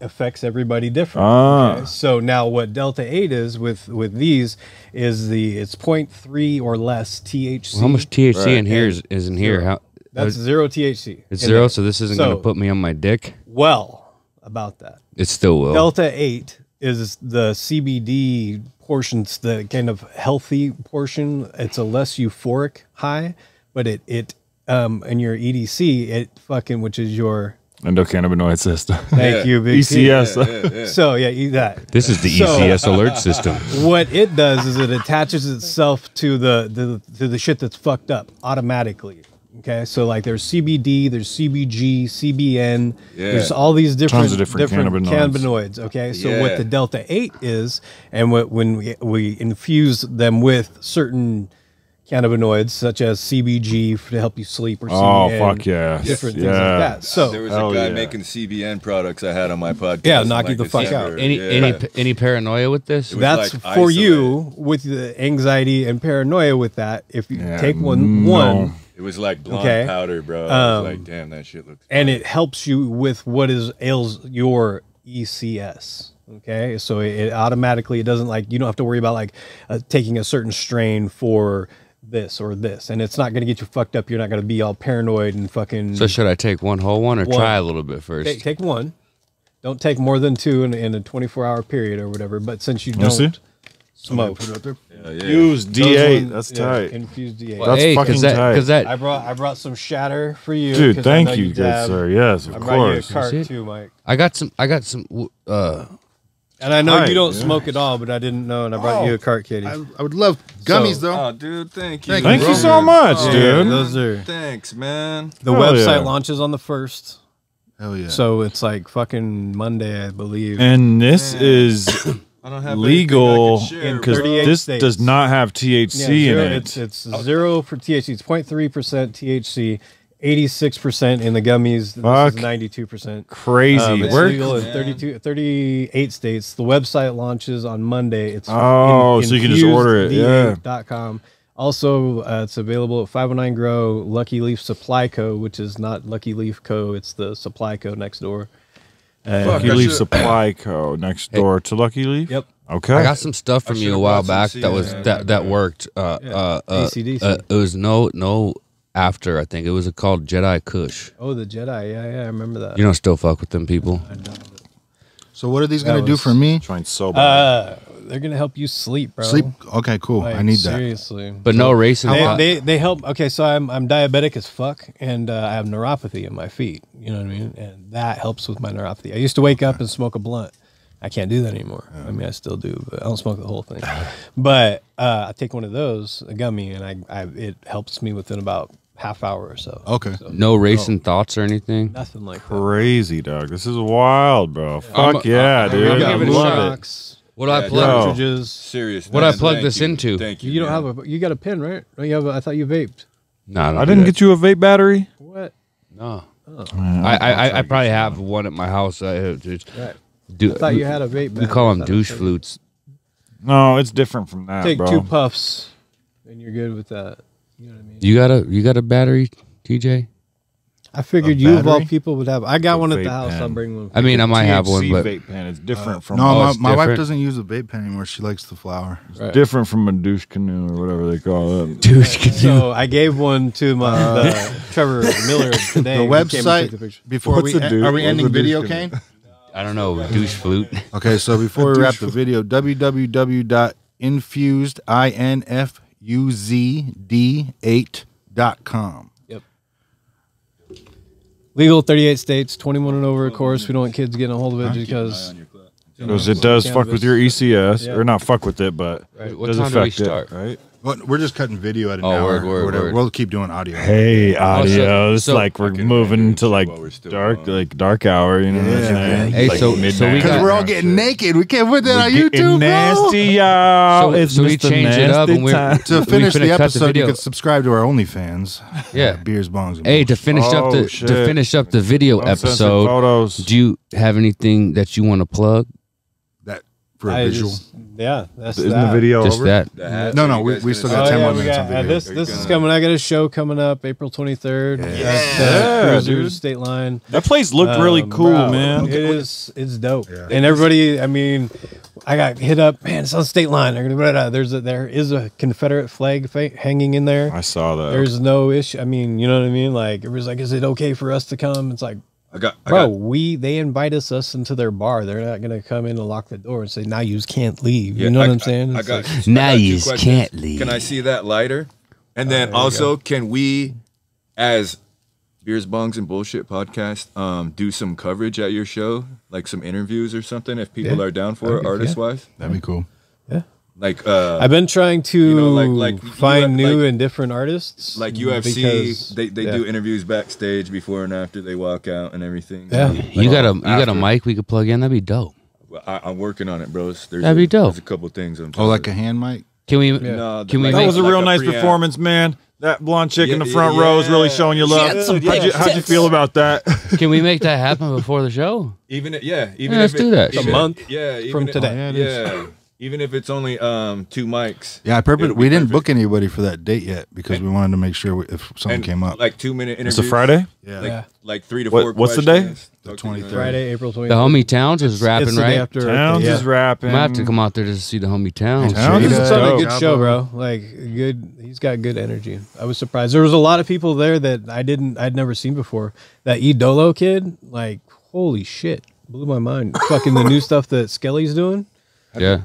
Speaker 5: affects everybody different.
Speaker 4: Ah.
Speaker 5: So now what Delta 8 is with these is it's 0.3 or less THC.
Speaker 7: How much THC
Speaker 6: Right.
Speaker 7: in here is in here? How
Speaker 5: That's zero THC.
Speaker 7: it's
Speaker 5: in
Speaker 7: zero,
Speaker 5: there.
Speaker 7: so this isn't
Speaker 5: So-
Speaker 7: going to put me on my dick.
Speaker 5: Well, about that.
Speaker 7: It still will.
Speaker 5: Delta 8 is the CBD portions, the kind of healthy portion. It's a less euphoric high, but it in your EDC, it fucking, which is your,
Speaker 4: Endocannabinoid system.
Speaker 5: thank you, Big T.
Speaker 4: ECS.
Speaker 5: So yeah, eat that.
Speaker 7: This is the
Speaker 5: So-
Speaker 7: ECS alert system.
Speaker 5: What it does is it attaches itself to the shit that's fucked up automatically. Okay, so like there's CBD, there's CBG, CBN,
Speaker 6: Yeah.
Speaker 5: there's all these different
Speaker 4: Tons of different cannabinoids.
Speaker 5: cannabinoids. Okay, so
Speaker 6: Yeah.
Speaker 5: what the Delta 8 is, and when we infuse them with certain cannabinoids such as CBG to help you sleep, or
Speaker 4: Oh,
Speaker 5: CBN,
Speaker 4: fuck yes.
Speaker 5: different things
Speaker 4: Yeah.
Speaker 5: like that. So
Speaker 6: There was
Speaker 4: Hell
Speaker 6: a guy
Speaker 4: yeah.
Speaker 6: making CBN products I had on my podcast.
Speaker 5: Yeah,
Speaker 6: in,
Speaker 5: knock you the fuck
Speaker 6: December.
Speaker 5: out.
Speaker 7: Any paranoia with this?
Speaker 6: It was
Speaker 5: that's
Speaker 6: like
Speaker 5: for
Speaker 6: isolate.
Speaker 5: you with the anxiety and paranoia with that. If you
Speaker 4: Yeah,
Speaker 5: take one.
Speaker 6: It was like blonde
Speaker 5: Okay.
Speaker 6: powder, bro. I was
Speaker 5: Um,
Speaker 6: like, damn, that shit looks.
Speaker 5: and
Speaker 6: fire.
Speaker 5: it helps you with what ails your ECS. Okay, so it automatically, it doesn't, like, you don't have to worry about like taking a certain strain for this or this, and it's not going to get you fucked up. You're not going to be all paranoid and fucking.
Speaker 7: So should I take one whole one or
Speaker 5: One.
Speaker 7: try a little bit first?
Speaker 5: Take one. Don't take more than two in a 24-hour period or whatever. But since you
Speaker 4: Let me see.
Speaker 5: don't smoke,
Speaker 6: Yeah, yeah.
Speaker 4: Use
Speaker 5: those
Speaker 4: D8.
Speaker 5: ones-
Speaker 4: That's
Speaker 5: yeah,
Speaker 4: tight.
Speaker 5: Infused D8.
Speaker 4: That's
Speaker 7: hey,
Speaker 4: fucking tight.
Speaker 7: because that
Speaker 5: I brought some shatter for you,
Speaker 4: Dude,
Speaker 5: 'cause I
Speaker 4: thank
Speaker 5: know
Speaker 4: you, good
Speaker 5: dab.
Speaker 4: sir. Yes, of
Speaker 5: I brought you a
Speaker 4: course.
Speaker 5: cart
Speaker 7: See it?
Speaker 5: too, Mike.
Speaker 7: I got some
Speaker 5: And I know
Speaker 4: Tight,
Speaker 5: you don't
Speaker 4: yeah.
Speaker 5: smoke at all, but I didn't know, and I brought you a cart kitty.
Speaker 3: I would love gummies
Speaker 5: So-
Speaker 3: though.
Speaker 6: Oh, dude, thank you.
Speaker 3: Thank
Speaker 4: you
Speaker 3: bro.
Speaker 4: so much,
Speaker 6: Oh,
Speaker 4: dude.
Speaker 5: Those are
Speaker 6: Thanks, man.
Speaker 5: the
Speaker 4: Hell
Speaker 5: website
Speaker 4: yeah.
Speaker 5: launches on the 1st,
Speaker 3: Hell yeah.
Speaker 5: so it's like fucking Monday, I believe.
Speaker 4: And this is
Speaker 6: I don't have
Speaker 4: legal
Speaker 6: anything I can share,
Speaker 4: because
Speaker 5: 38
Speaker 4: this
Speaker 5: states.
Speaker 4: does not have THC in
Speaker 5: zero,
Speaker 4: it.
Speaker 5: it's 0 for THC. It's 0.3% THC, 86% in the gummies. This
Speaker 4: Fuck.
Speaker 5: is 92%.
Speaker 4: Crazy.
Speaker 5: It's
Speaker 4: Where?
Speaker 5: legal in 38 states. The website launches on Monday. It's
Speaker 4: Oh, so you can just order it, yeah.
Speaker 5: .com. Also, it's available at 509 Grow, Lucky Leaf Supply Co., which is not Lucky Leaf Co., it's the Supply Co. next door.
Speaker 4: Lucky
Speaker 6: I
Speaker 4: Leaf
Speaker 6: should-
Speaker 4: Supply Co. next door to Lucky Leaf.
Speaker 5: Yep.
Speaker 4: Okay.
Speaker 7: I got some stuff from
Speaker 6: I
Speaker 7: you a
Speaker 6: should've
Speaker 7: while
Speaker 6: brought some
Speaker 7: back that was
Speaker 6: CBD.
Speaker 7: that worked.
Speaker 5: AC/DC.
Speaker 7: It was no after. I think it was called Jedi Kush.
Speaker 5: Oh, the Jedi. Yeah, I remember that.
Speaker 7: You don't still fuck with them people.
Speaker 3: So what are these gonna
Speaker 5: That
Speaker 3: do
Speaker 5: was-
Speaker 3: for me?
Speaker 4: Trying so bad.
Speaker 5: They're going to help you sleep, bro.
Speaker 3: Sleep. Okay, cool.
Speaker 5: Like,
Speaker 3: I need that.
Speaker 5: seriously.
Speaker 7: But no racing.
Speaker 5: They help. Okay, so I'm diabetic as fuck, and I have neuropathy in my feet. You know what I mean? And that helps with my neuropathy. I used to wake up and smoke a blunt. I can't do that anymore. I mean, I still do, but I don't smoke the whole thing. But I take one of those, a gummy, and it helps me within about half hour or so.
Speaker 3: Okay.
Speaker 5: So,
Speaker 7: No racing thoughts or anything.
Speaker 5: nothing like that.
Speaker 4: Crazy, dog. This is wild, bro.
Speaker 7: I'm-
Speaker 4: Fuck yeah,
Speaker 7: I'm
Speaker 4: dude.
Speaker 7: gonna
Speaker 4: I
Speaker 7: give it a
Speaker 4: love
Speaker 7: shot.
Speaker 4: it.
Speaker 7: What do I
Speaker 6: Yeah,
Speaker 7: plug?
Speaker 4: yo.
Speaker 5: Cartridges.
Speaker 6: Serious.
Speaker 7: What I
Speaker 6: man,
Speaker 7: plug
Speaker 6: thank
Speaker 7: this
Speaker 6: you.
Speaker 7: into?
Speaker 6: Thank you.
Speaker 5: You don't
Speaker 6: man.
Speaker 5: have you got a pen, right? No, you have. I thought you vaped.
Speaker 7: No,
Speaker 4: I didn't get you a vape battery.
Speaker 5: What?
Speaker 7: No. I probably have one at my house.
Speaker 5: Right.
Speaker 7: Do,
Speaker 5: I thought you had a vape.
Speaker 7: we call them douche flutes.
Speaker 4: No, it's different from that,
Speaker 5: Take
Speaker 4: bro.
Speaker 5: 2 puffs, and you're good with that. You know what I mean?
Speaker 7: You got a battery, TJ?
Speaker 5: I figured
Speaker 3: A
Speaker 5: you of all
Speaker 3: battery?
Speaker 5: people would have. I got one at
Speaker 4: vape
Speaker 5: the house.
Speaker 4: pen.
Speaker 5: I'll bring one.
Speaker 7: I mean, I might have one,
Speaker 4: THC
Speaker 7: but
Speaker 4: vape pen. It's different from
Speaker 3: No,
Speaker 7: Oh,
Speaker 3: my,
Speaker 7: it's
Speaker 3: my wife
Speaker 7: different?
Speaker 3: doesn't use a vape pen anymore. She likes the flower.
Speaker 5: Right.
Speaker 4: different from a douche canoe or whatever they call it.
Speaker 7: douche can
Speaker 5: So I gave one to my Trevor Miller today.
Speaker 3: The
Speaker 5: He came and took the
Speaker 3: website
Speaker 5: picture.
Speaker 3: before
Speaker 4: What's
Speaker 3: we
Speaker 4: a douche-
Speaker 3: are we
Speaker 4: what's
Speaker 3: ending
Speaker 4: a douche
Speaker 3: video,
Speaker 4: canoe?
Speaker 3: Kane?
Speaker 7: I don't know, douche flute.
Speaker 3: Okay, so before we wrap the video, www.infused.8.com.
Speaker 5: Yep. Legal 38 states, 21 and over, of course. We don't want kids getting a hold of it because
Speaker 4: Because it does fuck with your ECS,
Speaker 5: Yeah.
Speaker 4: or not fuck with it, but
Speaker 5: Right.
Speaker 7: What
Speaker 4: does
Speaker 7: time do we
Speaker 4: affect it,
Speaker 7: start?
Speaker 4: right?
Speaker 3: Well, we're just cutting video at an
Speaker 7: Oh,
Speaker 3: hour.
Speaker 7: word,
Speaker 3: or
Speaker 7: word,
Speaker 3: whatever.
Speaker 7: word.
Speaker 3: We'll keep doing audio.
Speaker 4: Hey, audio. It's
Speaker 7: so-
Speaker 4: like we're
Speaker 6: Fucking
Speaker 4: moving
Speaker 6: records
Speaker 4: to like
Speaker 6: while we're still
Speaker 4: dark,
Speaker 6: going.
Speaker 4: like dark hour. You know what I'm saying?
Speaker 7: Hey,
Speaker 4: Like
Speaker 7: so we
Speaker 4: midnight.
Speaker 7: got-
Speaker 3: We're all getting naked. We can't put that on
Speaker 4: We're getting
Speaker 3: YouTube,
Speaker 4: nasty, y'all.
Speaker 7: So-
Speaker 4: It's
Speaker 7: so we
Speaker 4: Mr.
Speaker 7: changed it up
Speaker 4: Nasty
Speaker 7: and we're-
Speaker 4: time.
Speaker 3: bro. To
Speaker 7: We
Speaker 3: finish
Speaker 7: finna
Speaker 3: the
Speaker 7: cut the
Speaker 3: episode, you
Speaker 7: video.
Speaker 3: can subscribe to our OnlyFans.
Speaker 7: Yeah.
Speaker 3: Beers, bongs, and
Speaker 7: Hey,
Speaker 3: bullshit.
Speaker 7: to finish up
Speaker 4: Oh,
Speaker 7: the
Speaker 4: shit.
Speaker 7: to finish up the video
Speaker 4: Uncensored
Speaker 7: episode,
Speaker 4: photos.
Speaker 7: do you have anything that you want to plug?
Speaker 3: that for a visual.
Speaker 5: That's
Speaker 4: Isn't
Speaker 5: that.
Speaker 4: the video
Speaker 7: Just
Speaker 4: over?
Speaker 7: that.
Speaker 6: The hats,
Speaker 3: No,
Speaker 6: are
Speaker 3: no,
Speaker 6: you
Speaker 3: we
Speaker 6: guys
Speaker 3: still
Speaker 6: gonna
Speaker 3: got
Speaker 6: sell
Speaker 3: 10 more
Speaker 6: them?
Speaker 3: minutes on video.
Speaker 5: This is coming. I got a show coming up April 23rd.
Speaker 4: Yeah,
Speaker 5: Cruisers
Speaker 4: dude.
Speaker 5: State Line.
Speaker 4: That place looked really cool,
Speaker 5: Bro,
Speaker 4: man.
Speaker 5: It's dope. And everybody, I mean, I got hit up. Man, it's on State Line. There is a Confederate flag hanging in there.
Speaker 4: I saw that.
Speaker 5: There's no issue. I mean, you know what I mean? Like, everybody's like, is it okay for us to come? It's like, they invite us into their bar. They're not gonna come in and lock the door and say, now you can't leave. You know what I'm saying?
Speaker 6: I
Speaker 5: It's
Speaker 6: got,
Speaker 5: like,
Speaker 2: Now
Speaker 6: I got two
Speaker 2: yous
Speaker 6: questions.
Speaker 2: can't leave.
Speaker 6: Can I see that lighter? And then also, can we, as Beers, Bongs, and Bullshit podcast, do some coverage at your show, like some interviews or something, if people are down for it, artist wise?
Speaker 3: That'd be cool.
Speaker 5: yeah.
Speaker 6: Like,
Speaker 5: I've been trying to
Speaker 6: you know, like
Speaker 5: find new
Speaker 6: like-
Speaker 5: and different artists.
Speaker 6: like UFC,
Speaker 5: because-
Speaker 6: they do interviews backstage before and after they walk out and everything.
Speaker 5: Yeah.
Speaker 7: You got a mic we could plug in? That'd be dope.
Speaker 6: Well, I'm working on it, bros.
Speaker 7: That'd be dope.
Speaker 6: There's a couple things.
Speaker 3: Oh, like a hand mic?
Speaker 7: Can we?
Speaker 6: No,
Speaker 7: Can we
Speaker 6: like-
Speaker 4: That
Speaker 7: make?
Speaker 4: was a
Speaker 6: like
Speaker 4: real nice
Speaker 6: preamp.
Speaker 4: performance, man. That blonde chick in the
Speaker 6: Yeah,
Speaker 4: front row is really
Speaker 6: yeah.
Speaker 4: showing you love. How'd you feel about that?
Speaker 7: Can we make that happen before the show?
Speaker 6: Even if
Speaker 7: let's do that.
Speaker 6: even
Speaker 7: It's a
Speaker 5: month
Speaker 6: even
Speaker 5: from
Speaker 6: if-
Speaker 5: today.
Speaker 6: Yeah, even if it's only 2 mics.
Speaker 3: Yeah,
Speaker 6: it'll be
Speaker 3: we didn't
Speaker 6: perfect.
Speaker 3: book anybody for that date yet because we wanted to make sure if something
Speaker 6: And
Speaker 3: came up.
Speaker 6: like 2-minute interviews.
Speaker 4: It's a Friday.
Speaker 3: yeah.
Speaker 5: Yeah.
Speaker 6: Like 3 to
Speaker 4: What-
Speaker 6: 4.
Speaker 4: what's the day?
Speaker 6: questions.
Speaker 3: The
Speaker 6: Talk to you
Speaker 3: 23rd.
Speaker 5: Friday, April 23rd.
Speaker 7: The homie Towns is
Speaker 5: It's
Speaker 7: rapping,
Speaker 5: the day
Speaker 7: right?
Speaker 5: after
Speaker 4: Towns
Speaker 5: yeah.
Speaker 4: is rapping.
Speaker 7: I'm gonna have to come out there just to see the homie Towns.
Speaker 4: Towns
Speaker 5: He's
Speaker 4: is
Speaker 5: put on a
Speaker 4: dope.
Speaker 5: good show, bro. Like good. He's got good energy. I was surprised. There was a lot of people there that I'd never seen before. That E Dolo kid, like, holy shit, blew my mind. Fucking the new stuff that Skelly's doing.
Speaker 7: Yeah.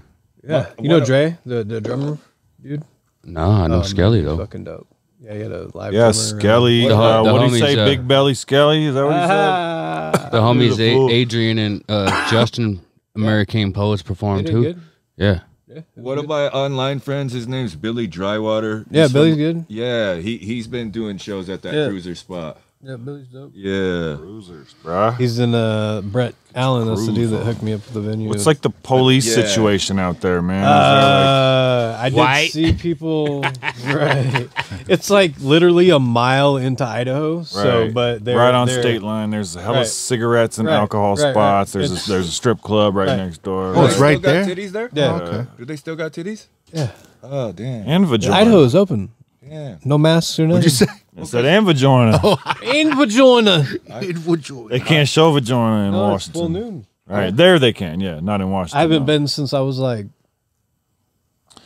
Speaker 5: Yeah, you know Dre, the drummer dude.
Speaker 7: No, I know
Speaker 5: Oh,
Speaker 7: Skelly
Speaker 5: man,
Speaker 7: though.
Speaker 5: Fucking dope. Yeah, he had a live.
Speaker 4: Yeah,
Speaker 5: drummer,
Speaker 4: Skelly.
Speaker 7: The
Speaker 4: What do you say?
Speaker 7: homies,
Speaker 4: Big Belly Skelly? Is that what he said?
Speaker 5: Ah,
Speaker 7: The homies
Speaker 4: Beautiful.
Speaker 7: Adrian and Justin American Poets
Speaker 5: he
Speaker 7: performed
Speaker 5: did
Speaker 7: too.
Speaker 5: good.
Speaker 7: Yeah.
Speaker 5: Yeah,
Speaker 6: One of my online friends, his name's Billy Drywater.
Speaker 5: Yeah,
Speaker 6: He's
Speaker 5: Billy's
Speaker 6: from-
Speaker 5: good.
Speaker 6: Yeah, he's been doing shows at that
Speaker 5: Yeah.
Speaker 6: cruiser spot.
Speaker 5: Yeah, Billy's dope.
Speaker 6: Yeah.
Speaker 4: Losers, bruh.
Speaker 5: He's in Brett Allen. That's the dude that hooked me up with the venue.
Speaker 4: What's like the police
Speaker 6: Yeah.
Speaker 4: situation out there, man? Is there,
Speaker 5: I did
Speaker 2: White.
Speaker 5: see people. Right, it's like literally a mile into Idaho. So,
Speaker 4: Right.
Speaker 5: but they're
Speaker 4: right on
Speaker 5: they're-
Speaker 4: state line. There's a hella
Speaker 5: Right.
Speaker 4: cigarettes and
Speaker 5: Right.
Speaker 4: alcohol
Speaker 5: Right.
Speaker 4: spots.
Speaker 5: Right.
Speaker 4: There's
Speaker 5: It's-
Speaker 4: there's a strip club right
Speaker 5: Right.
Speaker 4: next door.
Speaker 3: Oh, it's
Speaker 6: They
Speaker 3: right
Speaker 6: still got
Speaker 3: there?
Speaker 6: titties there?
Speaker 5: Yeah.
Speaker 3: Oh, okay.
Speaker 6: Do they still got titties?
Speaker 5: Yeah,
Speaker 6: Oh, damn.
Speaker 4: And vagina.
Speaker 5: Idaho is open.
Speaker 6: Yeah.
Speaker 5: No masks or nothing.
Speaker 3: What'd you say?
Speaker 4: It said and vagina.
Speaker 5: In vagina.
Speaker 4: They can't show vagina in
Speaker 5: No, it's
Speaker 4: Washington.
Speaker 5: full noon.
Speaker 4: Right there they can. Yeah, not in Washington.
Speaker 5: I haven't
Speaker 4: no.
Speaker 5: been since I was like,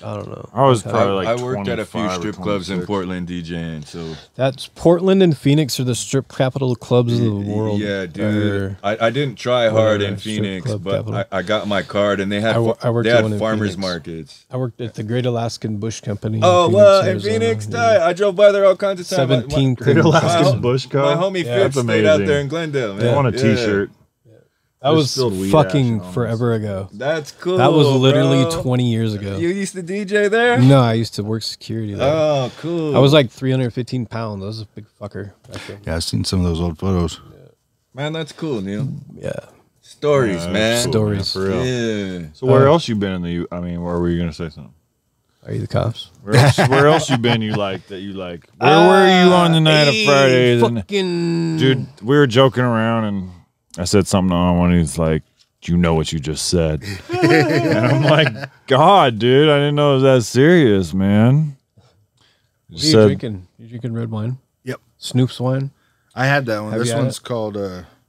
Speaker 5: I don't know.
Speaker 4: I was
Speaker 5: Okay.
Speaker 4: probably like
Speaker 6: I worked at a few
Speaker 4: 25 or
Speaker 6: strip clubs in
Speaker 4: 26.
Speaker 6: Portland DJing, so
Speaker 5: That's Portland and Phoenix are the strip capital clubs of the world.
Speaker 6: yeah, dude.
Speaker 5: Or-
Speaker 6: I didn't try hard in
Speaker 5: Whatever, strip
Speaker 6: Phoenix,
Speaker 5: club
Speaker 6: but
Speaker 5: capital.
Speaker 6: I got my card and they had
Speaker 5: I worked
Speaker 6: they
Speaker 5: at
Speaker 6: had
Speaker 5: one in
Speaker 6: farmers
Speaker 5: Phoenix.
Speaker 6: markets.
Speaker 5: I worked at the Great Alaskan Bush Company.
Speaker 6: Oh, well, in
Speaker 5: Arizona.
Speaker 6: Phoenix,
Speaker 5: Yeah.
Speaker 6: tight. I drove by there all kinds of times.
Speaker 5: 17th
Speaker 4: Great
Speaker 5: and
Speaker 4: Alaskan
Speaker 5: Alaskan
Speaker 4: Bush
Speaker 6: My
Speaker 4: Co.
Speaker 6: homie
Speaker 5: Yeah,
Speaker 6: Fitz
Speaker 4: that's
Speaker 6: stayed out
Speaker 4: amazing.
Speaker 6: there in Glendale, man.
Speaker 4: I want a
Speaker 6: Yeah.
Speaker 4: T-shirt.
Speaker 5: That was
Speaker 4: spilled weed ash
Speaker 5: fucking
Speaker 4: on
Speaker 5: forever ago.
Speaker 6: That's cool.
Speaker 5: That was literally
Speaker 6: bro.
Speaker 5: 20 years ago.
Speaker 6: You used to DJ there?
Speaker 5: No, I used to work security there.
Speaker 6: Oh, cool.
Speaker 5: I was like 315 pounds. I was a big fucker back then.
Speaker 3: Yeah, I've seen some of those old photos.
Speaker 6: Man, that's cool, Neil.
Speaker 5: Yeah.
Speaker 6: Stories, man.
Speaker 5: Stories.
Speaker 4: For real.
Speaker 6: Yeah.
Speaker 4: So where else you been in the? I mean, where were you gonna say something?
Speaker 5: Are you the cops?
Speaker 4: Where else you been? You like that? You like? Where were you on the night of Friday?
Speaker 5: Fucking
Speaker 4: Dude, we were joking around and I said something on one. He's like, "Do you know what you just said?" And I'm like, "God, dude, I didn't know it was that serious, man."
Speaker 5: What are you drinking? You drinking red wine?
Speaker 3: Yep.
Speaker 5: Snoop's wine?
Speaker 3: I had that one.
Speaker 5: Have
Speaker 3: This
Speaker 5: you had
Speaker 3: one's
Speaker 5: it?
Speaker 3: called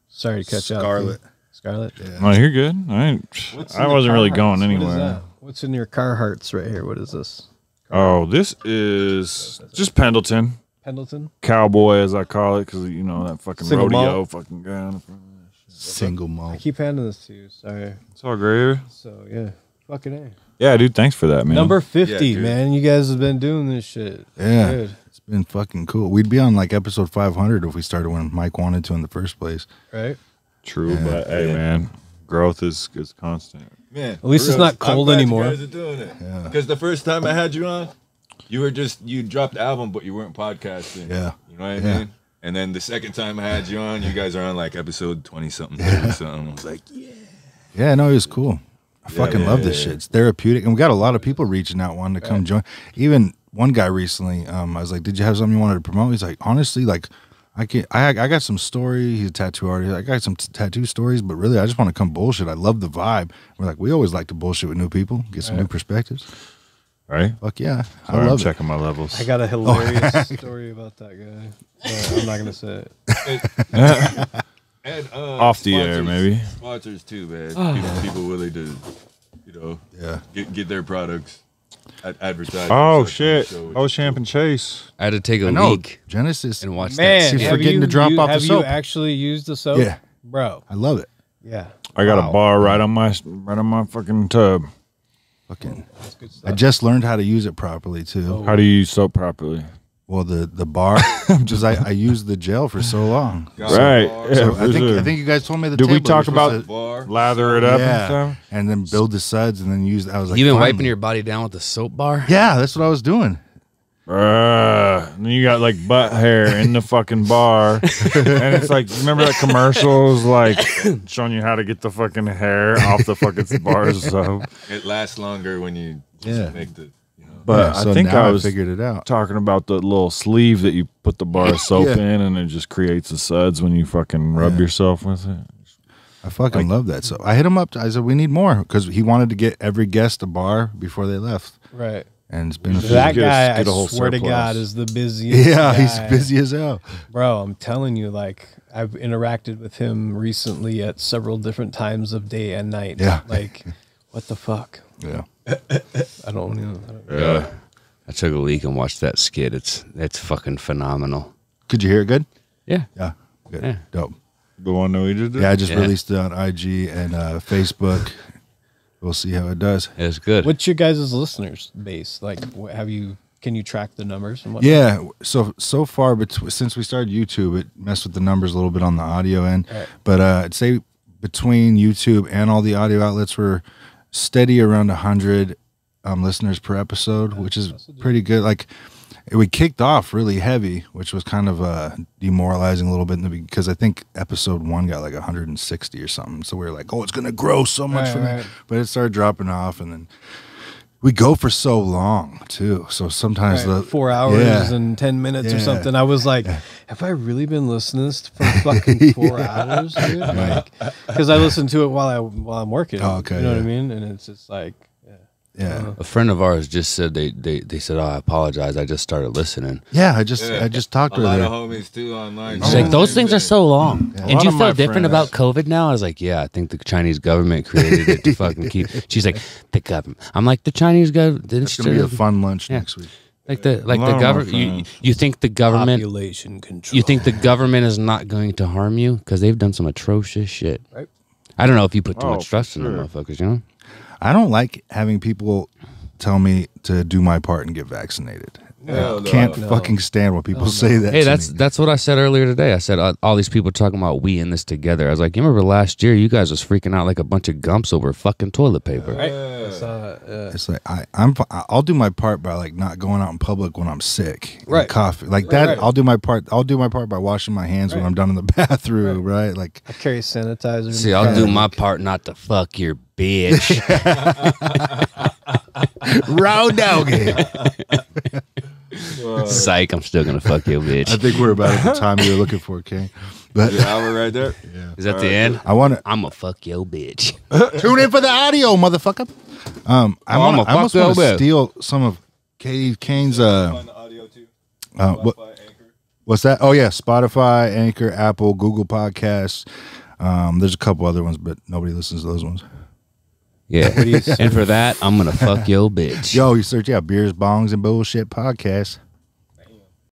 Speaker 5: Sorry to cut you out.
Speaker 3: Scarlet.
Speaker 5: Scarlet?
Speaker 3: Yeah.
Speaker 4: "Oh, you're good. I wasn't really going
Speaker 5: What is
Speaker 4: anywhere."
Speaker 5: that? What's in your Carhartts right here? What is this?
Speaker 4: Oh, this is just Pendleton
Speaker 5: Pendleton?
Speaker 4: Cowboy, as I call it, because you know that fucking
Speaker 5: Single
Speaker 4: rodeo
Speaker 5: malt?
Speaker 4: fucking guy. on the front.
Speaker 3: Single
Speaker 5: I
Speaker 3: malt.
Speaker 5: keep handing this to you. Sorry.
Speaker 4: It's all great.
Speaker 5: So, yeah. Fucking A.
Speaker 4: Yeah, dude. Thanks for that, man.
Speaker 5: Number 50,
Speaker 6: Yeah, dude.
Speaker 5: man. You guys have been doing this shit.
Speaker 3: Yeah.
Speaker 5: Good.
Speaker 3: It's been fucking cool. We'd be on like episode 500 if we started when Mike wanted to in the first place.
Speaker 5: Right?
Speaker 4: True, but hey, man, growth is constant.
Speaker 6: Man,
Speaker 5: At least
Speaker 6: for
Speaker 5: it's
Speaker 6: real,
Speaker 5: not cold
Speaker 6: I'm glad
Speaker 5: anymore.
Speaker 6: You guys are doing it. Because the first time I had you on, you dropped the album, but you weren't podcasting.
Speaker 3: Yeah.
Speaker 6: You know what I
Speaker 3: Yeah.
Speaker 6: mean? And then the second time I had you on, you guys are on like episode 20 something, 30 something. I was like,
Speaker 3: Yeah, no, it was cool. I fucking love this
Speaker 6: yeah.
Speaker 3: shit. It's therapeutic. And we got a lot of people reaching out wanting to come join. Even one guy recently, I was like, "Did you have something you wanted to promote?" He's like, "Honestly, like I got some story. He's a tattoo artist. I got some tattoo stories, but really, I just want to come bullshit. I love the vibe. We're like, we always like to bullshit with new people, get some new perspectives.
Speaker 4: Right?
Speaker 3: Fuck yeah,
Speaker 4: Sorry,
Speaker 3: I love
Speaker 4: I'm
Speaker 3: it.
Speaker 4: checking my levels.
Speaker 5: I got a hilarious story about that guy. But I'm not gonna say it.
Speaker 6: And
Speaker 4: Off the air, maybe.
Speaker 6: Sponsors too, man. People willing to,
Speaker 3: Yeah.
Speaker 6: get their products advertised.
Speaker 4: Oh,
Speaker 6: and such on the
Speaker 4: shit.
Speaker 6: show,
Speaker 4: Oh,
Speaker 6: which is
Speaker 4: Champ and Chase.
Speaker 7: I had to take a
Speaker 3: I know
Speaker 7: leak
Speaker 3: Genesis.
Speaker 7: and watch
Speaker 5: Man,
Speaker 3: She's
Speaker 7: that.
Speaker 3: forgetting to drop off the
Speaker 5: have
Speaker 3: soap.
Speaker 5: you actually used the soap?
Speaker 3: Yeah.
Speaker 5: Bro.
Speaker 3: I love it.
Speaker 5: Yeah.
Speaker 4: I got
Speaker 5: Wow.
Speaker 4: a bar right on my fucking tub.
Speaker 3: Fucking.
Speaker 5: That's good stuff.
Speaker 3: I just learned how to use it properly too.
Speaker 5: Oh.
Speaker 4: How do you use soap properly?
Speaker 3: Well, the bar, because I used the gel for so long.
Speaker 6: Got
Speaker 4: Right.
Speaker 6: a bar,
Speaker 4: Yeah,
Speaker 3: So
Speaker 4: for
Speaker 3: I
Speaker 4: sure.
Speaker 3: think you guys told me the.
Speaker 4: Did we
Speaker 3: table
Speaker 4: talk
Speaker 3: you're
Speaker 4: about
Speaker 3: supposed to-
Speaker 6: bar.
Speaker 4: lather it up and
Speaker 3: yeah,
Speaker 4: stuff?
Speaker 3: and then build the suds and then use. I was like,
Speaker 7: You been
Speaker 3: finally.
Speaker 7: wiping your body down with the soap bar?
Speaker 3: Yeah, that's what I was doing.
Speaker 4: And then you got like butt hair in the fucking bar, and it's like, remember that commercials like showing you how to get the fucking hair off the fucking bar of soap?
Speaker 6: It lasts longer when you just
Speaker 3: Yeah.
Speaker 6: make the.
Speaker 4: But
Speaker 3: Yeah, so
Speaker 4: I think
Speaker 3: now
Speaker 4: I was
Speaker 3: figured it out.
Speaker 4: talking about the little sleeve that you put the bar of soap
Speaker 3: Yeah.
Speaker 4: in, and it just creates the suds when you fucking rub
Speaker 3: Yeah.
Speaker 4: yourself with it.
Speaker 3: I fucking love that. So I hit him up. I said we need more because he wanted to get every guest a bar before they left,
Speaker 5: Right.
Speaker 3: and it's been a few.
Speaker 5: That
Speaker 4: Get a-
Speaker 5: guy,
Speaker 4: get a
Speaker 5: I
Speaker 4: whole
Speaker 5: swear to
Speaker 4: surplus.
Speaker 5: God, is the busiest.
Speaker 3: Yeah, he's
Speaker 5: guy.
Speaker 3: busy as hell.
Speaker 5: Bro, I'm telling you, like, I've interacted with him recently at several different times of day and night.
Speaker 3: Yeah.
Speaker 5: Like, what the fuck?
Speaker 3: Yeah.
Speaker 5: I don't know.
Speaker 4: Yeah.
Speaker 7: I took a leak and watched that skit. It's fucking phenomenal.
Speaker 3: Could you hear it good?
Speaker 7: Yeah.
Speaker 3: Yeah. Good.
Speaker 7: Yeah.
Speaker 3: Dope.
Speaker 4: The one that we just did?
Speaker 3: Yeah, I just
Speaker 7: Yeah.
Speaker 3: released it on IG and Facebook. We'll see how it does.
Speaker 7: It was good.
Speaker 5: What's your guys' listeners base? Like, can you track the numbers and what?
Speaker 3: Yeah. So far, since we started YouTube, it messed with the numbers a little bit on the audio end.
Speaker 5: Right.
Speaker 3: But I'd say between YouTube and all the audio outlets, we're steady around 100 listeners per episode, which is pretty good. Like we kicked off really heavy, which was kind of demoralizing a little bit because I think episode 1 got like 160 or something. So we were like, oh, it's gonna grow so much
Speaker 5: Right,
Speaker 3: from
Speaker 5: right.
Speaker 3: that. But it started dropping off, and then we go for so long too. So sometimes
Speaker 5: Right,
Speaker 3: the
Speaker 5: 4 hours
Speaker 3: Yeah.
Speaker 5: and 10 minutes or
Speaker 3: Yeah.
Speaker 5: something. I was like, have I really been listening to this for fucking 4 hours, dude? Like, because I listen to it while I'm working.
Speaker 3: Oh, okay,
Speaker 5: You know what I
Speaker 3: yeah.
Speaker 5: mean? And it's just like,
Speaker 3: yeah.
Speaker 7: A friend of ours just said they said, "Oh, I apologize. I just started listening."
Speaker 3: Yeah, I just talked
Speaker 6: A
Speaker 3: to her
Speaker 6: lot
Speaker 3: there.
Speaker 6: of homies too online.
Speaker 7: She's like, "Those things are so long."
Speaker 3: Yeah.
Speaker 7: And
Speaker 4: A lot
Speaker 7: do you
Speaker 4: of
Speaker 7: feel
Speaker 4: my
Speaker 7: different
Speaker 4: friends-
Speaker 7: about COVID now? I was like, "Yeah, I think the Chinese government created it to fucking keep." She's like, "The government." I'm like, "The Chinese government."
Speaker 3: It's gonna be a fun lunch
Speaker 7: Yeah.
Speaker 3: next week.
Speaker 7: Like the
Speaker 4: A lot of my
Speaker 7: government.
Speaker 4: friends.
Speaker 7: You think the government?
Speaker 5: population control.
Speaker 7: You think the government is not going to harm you because they've done some atrocious shit.
Speaker 5: Right.
Speaker 7: I don't know if you put too
Speaker 4: Oh,
Speaker 7: much trust in
Speaker 4: for
Speaker 7: them
Speaker 4: sure.
Speaker 7: motherfuckers. You know.
Speaker 3: I don't like having people tell me to do my part and get vaccinated.
Speaker 6: Hell no.
Speaker 3: Can't
Speaker 5: No.
Speaker 3: fucking stand when people say that.
Speaker 7: Hey,
Speaker 3: to me.
Speaker 7: that's what I said earlier today. I said all these people talking about we in this together. I was like, you remember last year? You guys was freaking out like a bunch of gumps over fucking toilet paper.
Speaker 5: Right? I saw it, yeah.
Speaker 3: It's like I'll do my part by like not going out in public when I'm sick, and
Speaker 5: Right.
Speaker 3: coughing like
Speaker 5: Right,
Speaker 3: that.
Speaker 5: right.
Speaker 3: I'll do my part. I'll do my part by washing my hands when
Speaker 5: Right.
Speaker 3: I'm done in the bathroom. Right, like
Speaker 5: I carry sanitizer.
Speaker 7: See, I'll do my part not to fuck your bitch.
Speaker 3: round doggy.
Speaker 7: Psych, I'm still gonna fuck your
Speaker 3: I
Speaker 7: bitch.
Speaker 3: think we're about at the time you were looking for, King. But
Speaker 6: The hour right there.
Speaker 7: Is that the end?
Speaker 3: I want to
Speaker 7: I'm gonna fuck your bitch.
Speaker 3: tune in for the audio, motherfucker. I
Speaker 7: I'ma fuck
Speaker 3: almost
Speaker 7: your
Speaker 3: want to
Speaker 7: bitch.
Speaker 3: steal some of Kane's.
Speaker 6: On the audio too.
Speaker 3: What?
Speaker 6: Spotify, Anchor.
Speaker 3: What's that? Oh yeah, Spotify, Anchor, Apple, Google Podcasts. There's a couple other ones, but nobody listens to those ones.
Speaker 7: Yeah. And for that, I'm gonna fuck your bitch.
Speaker 3: Yo, you search beers, bongs, and bullshit podcast.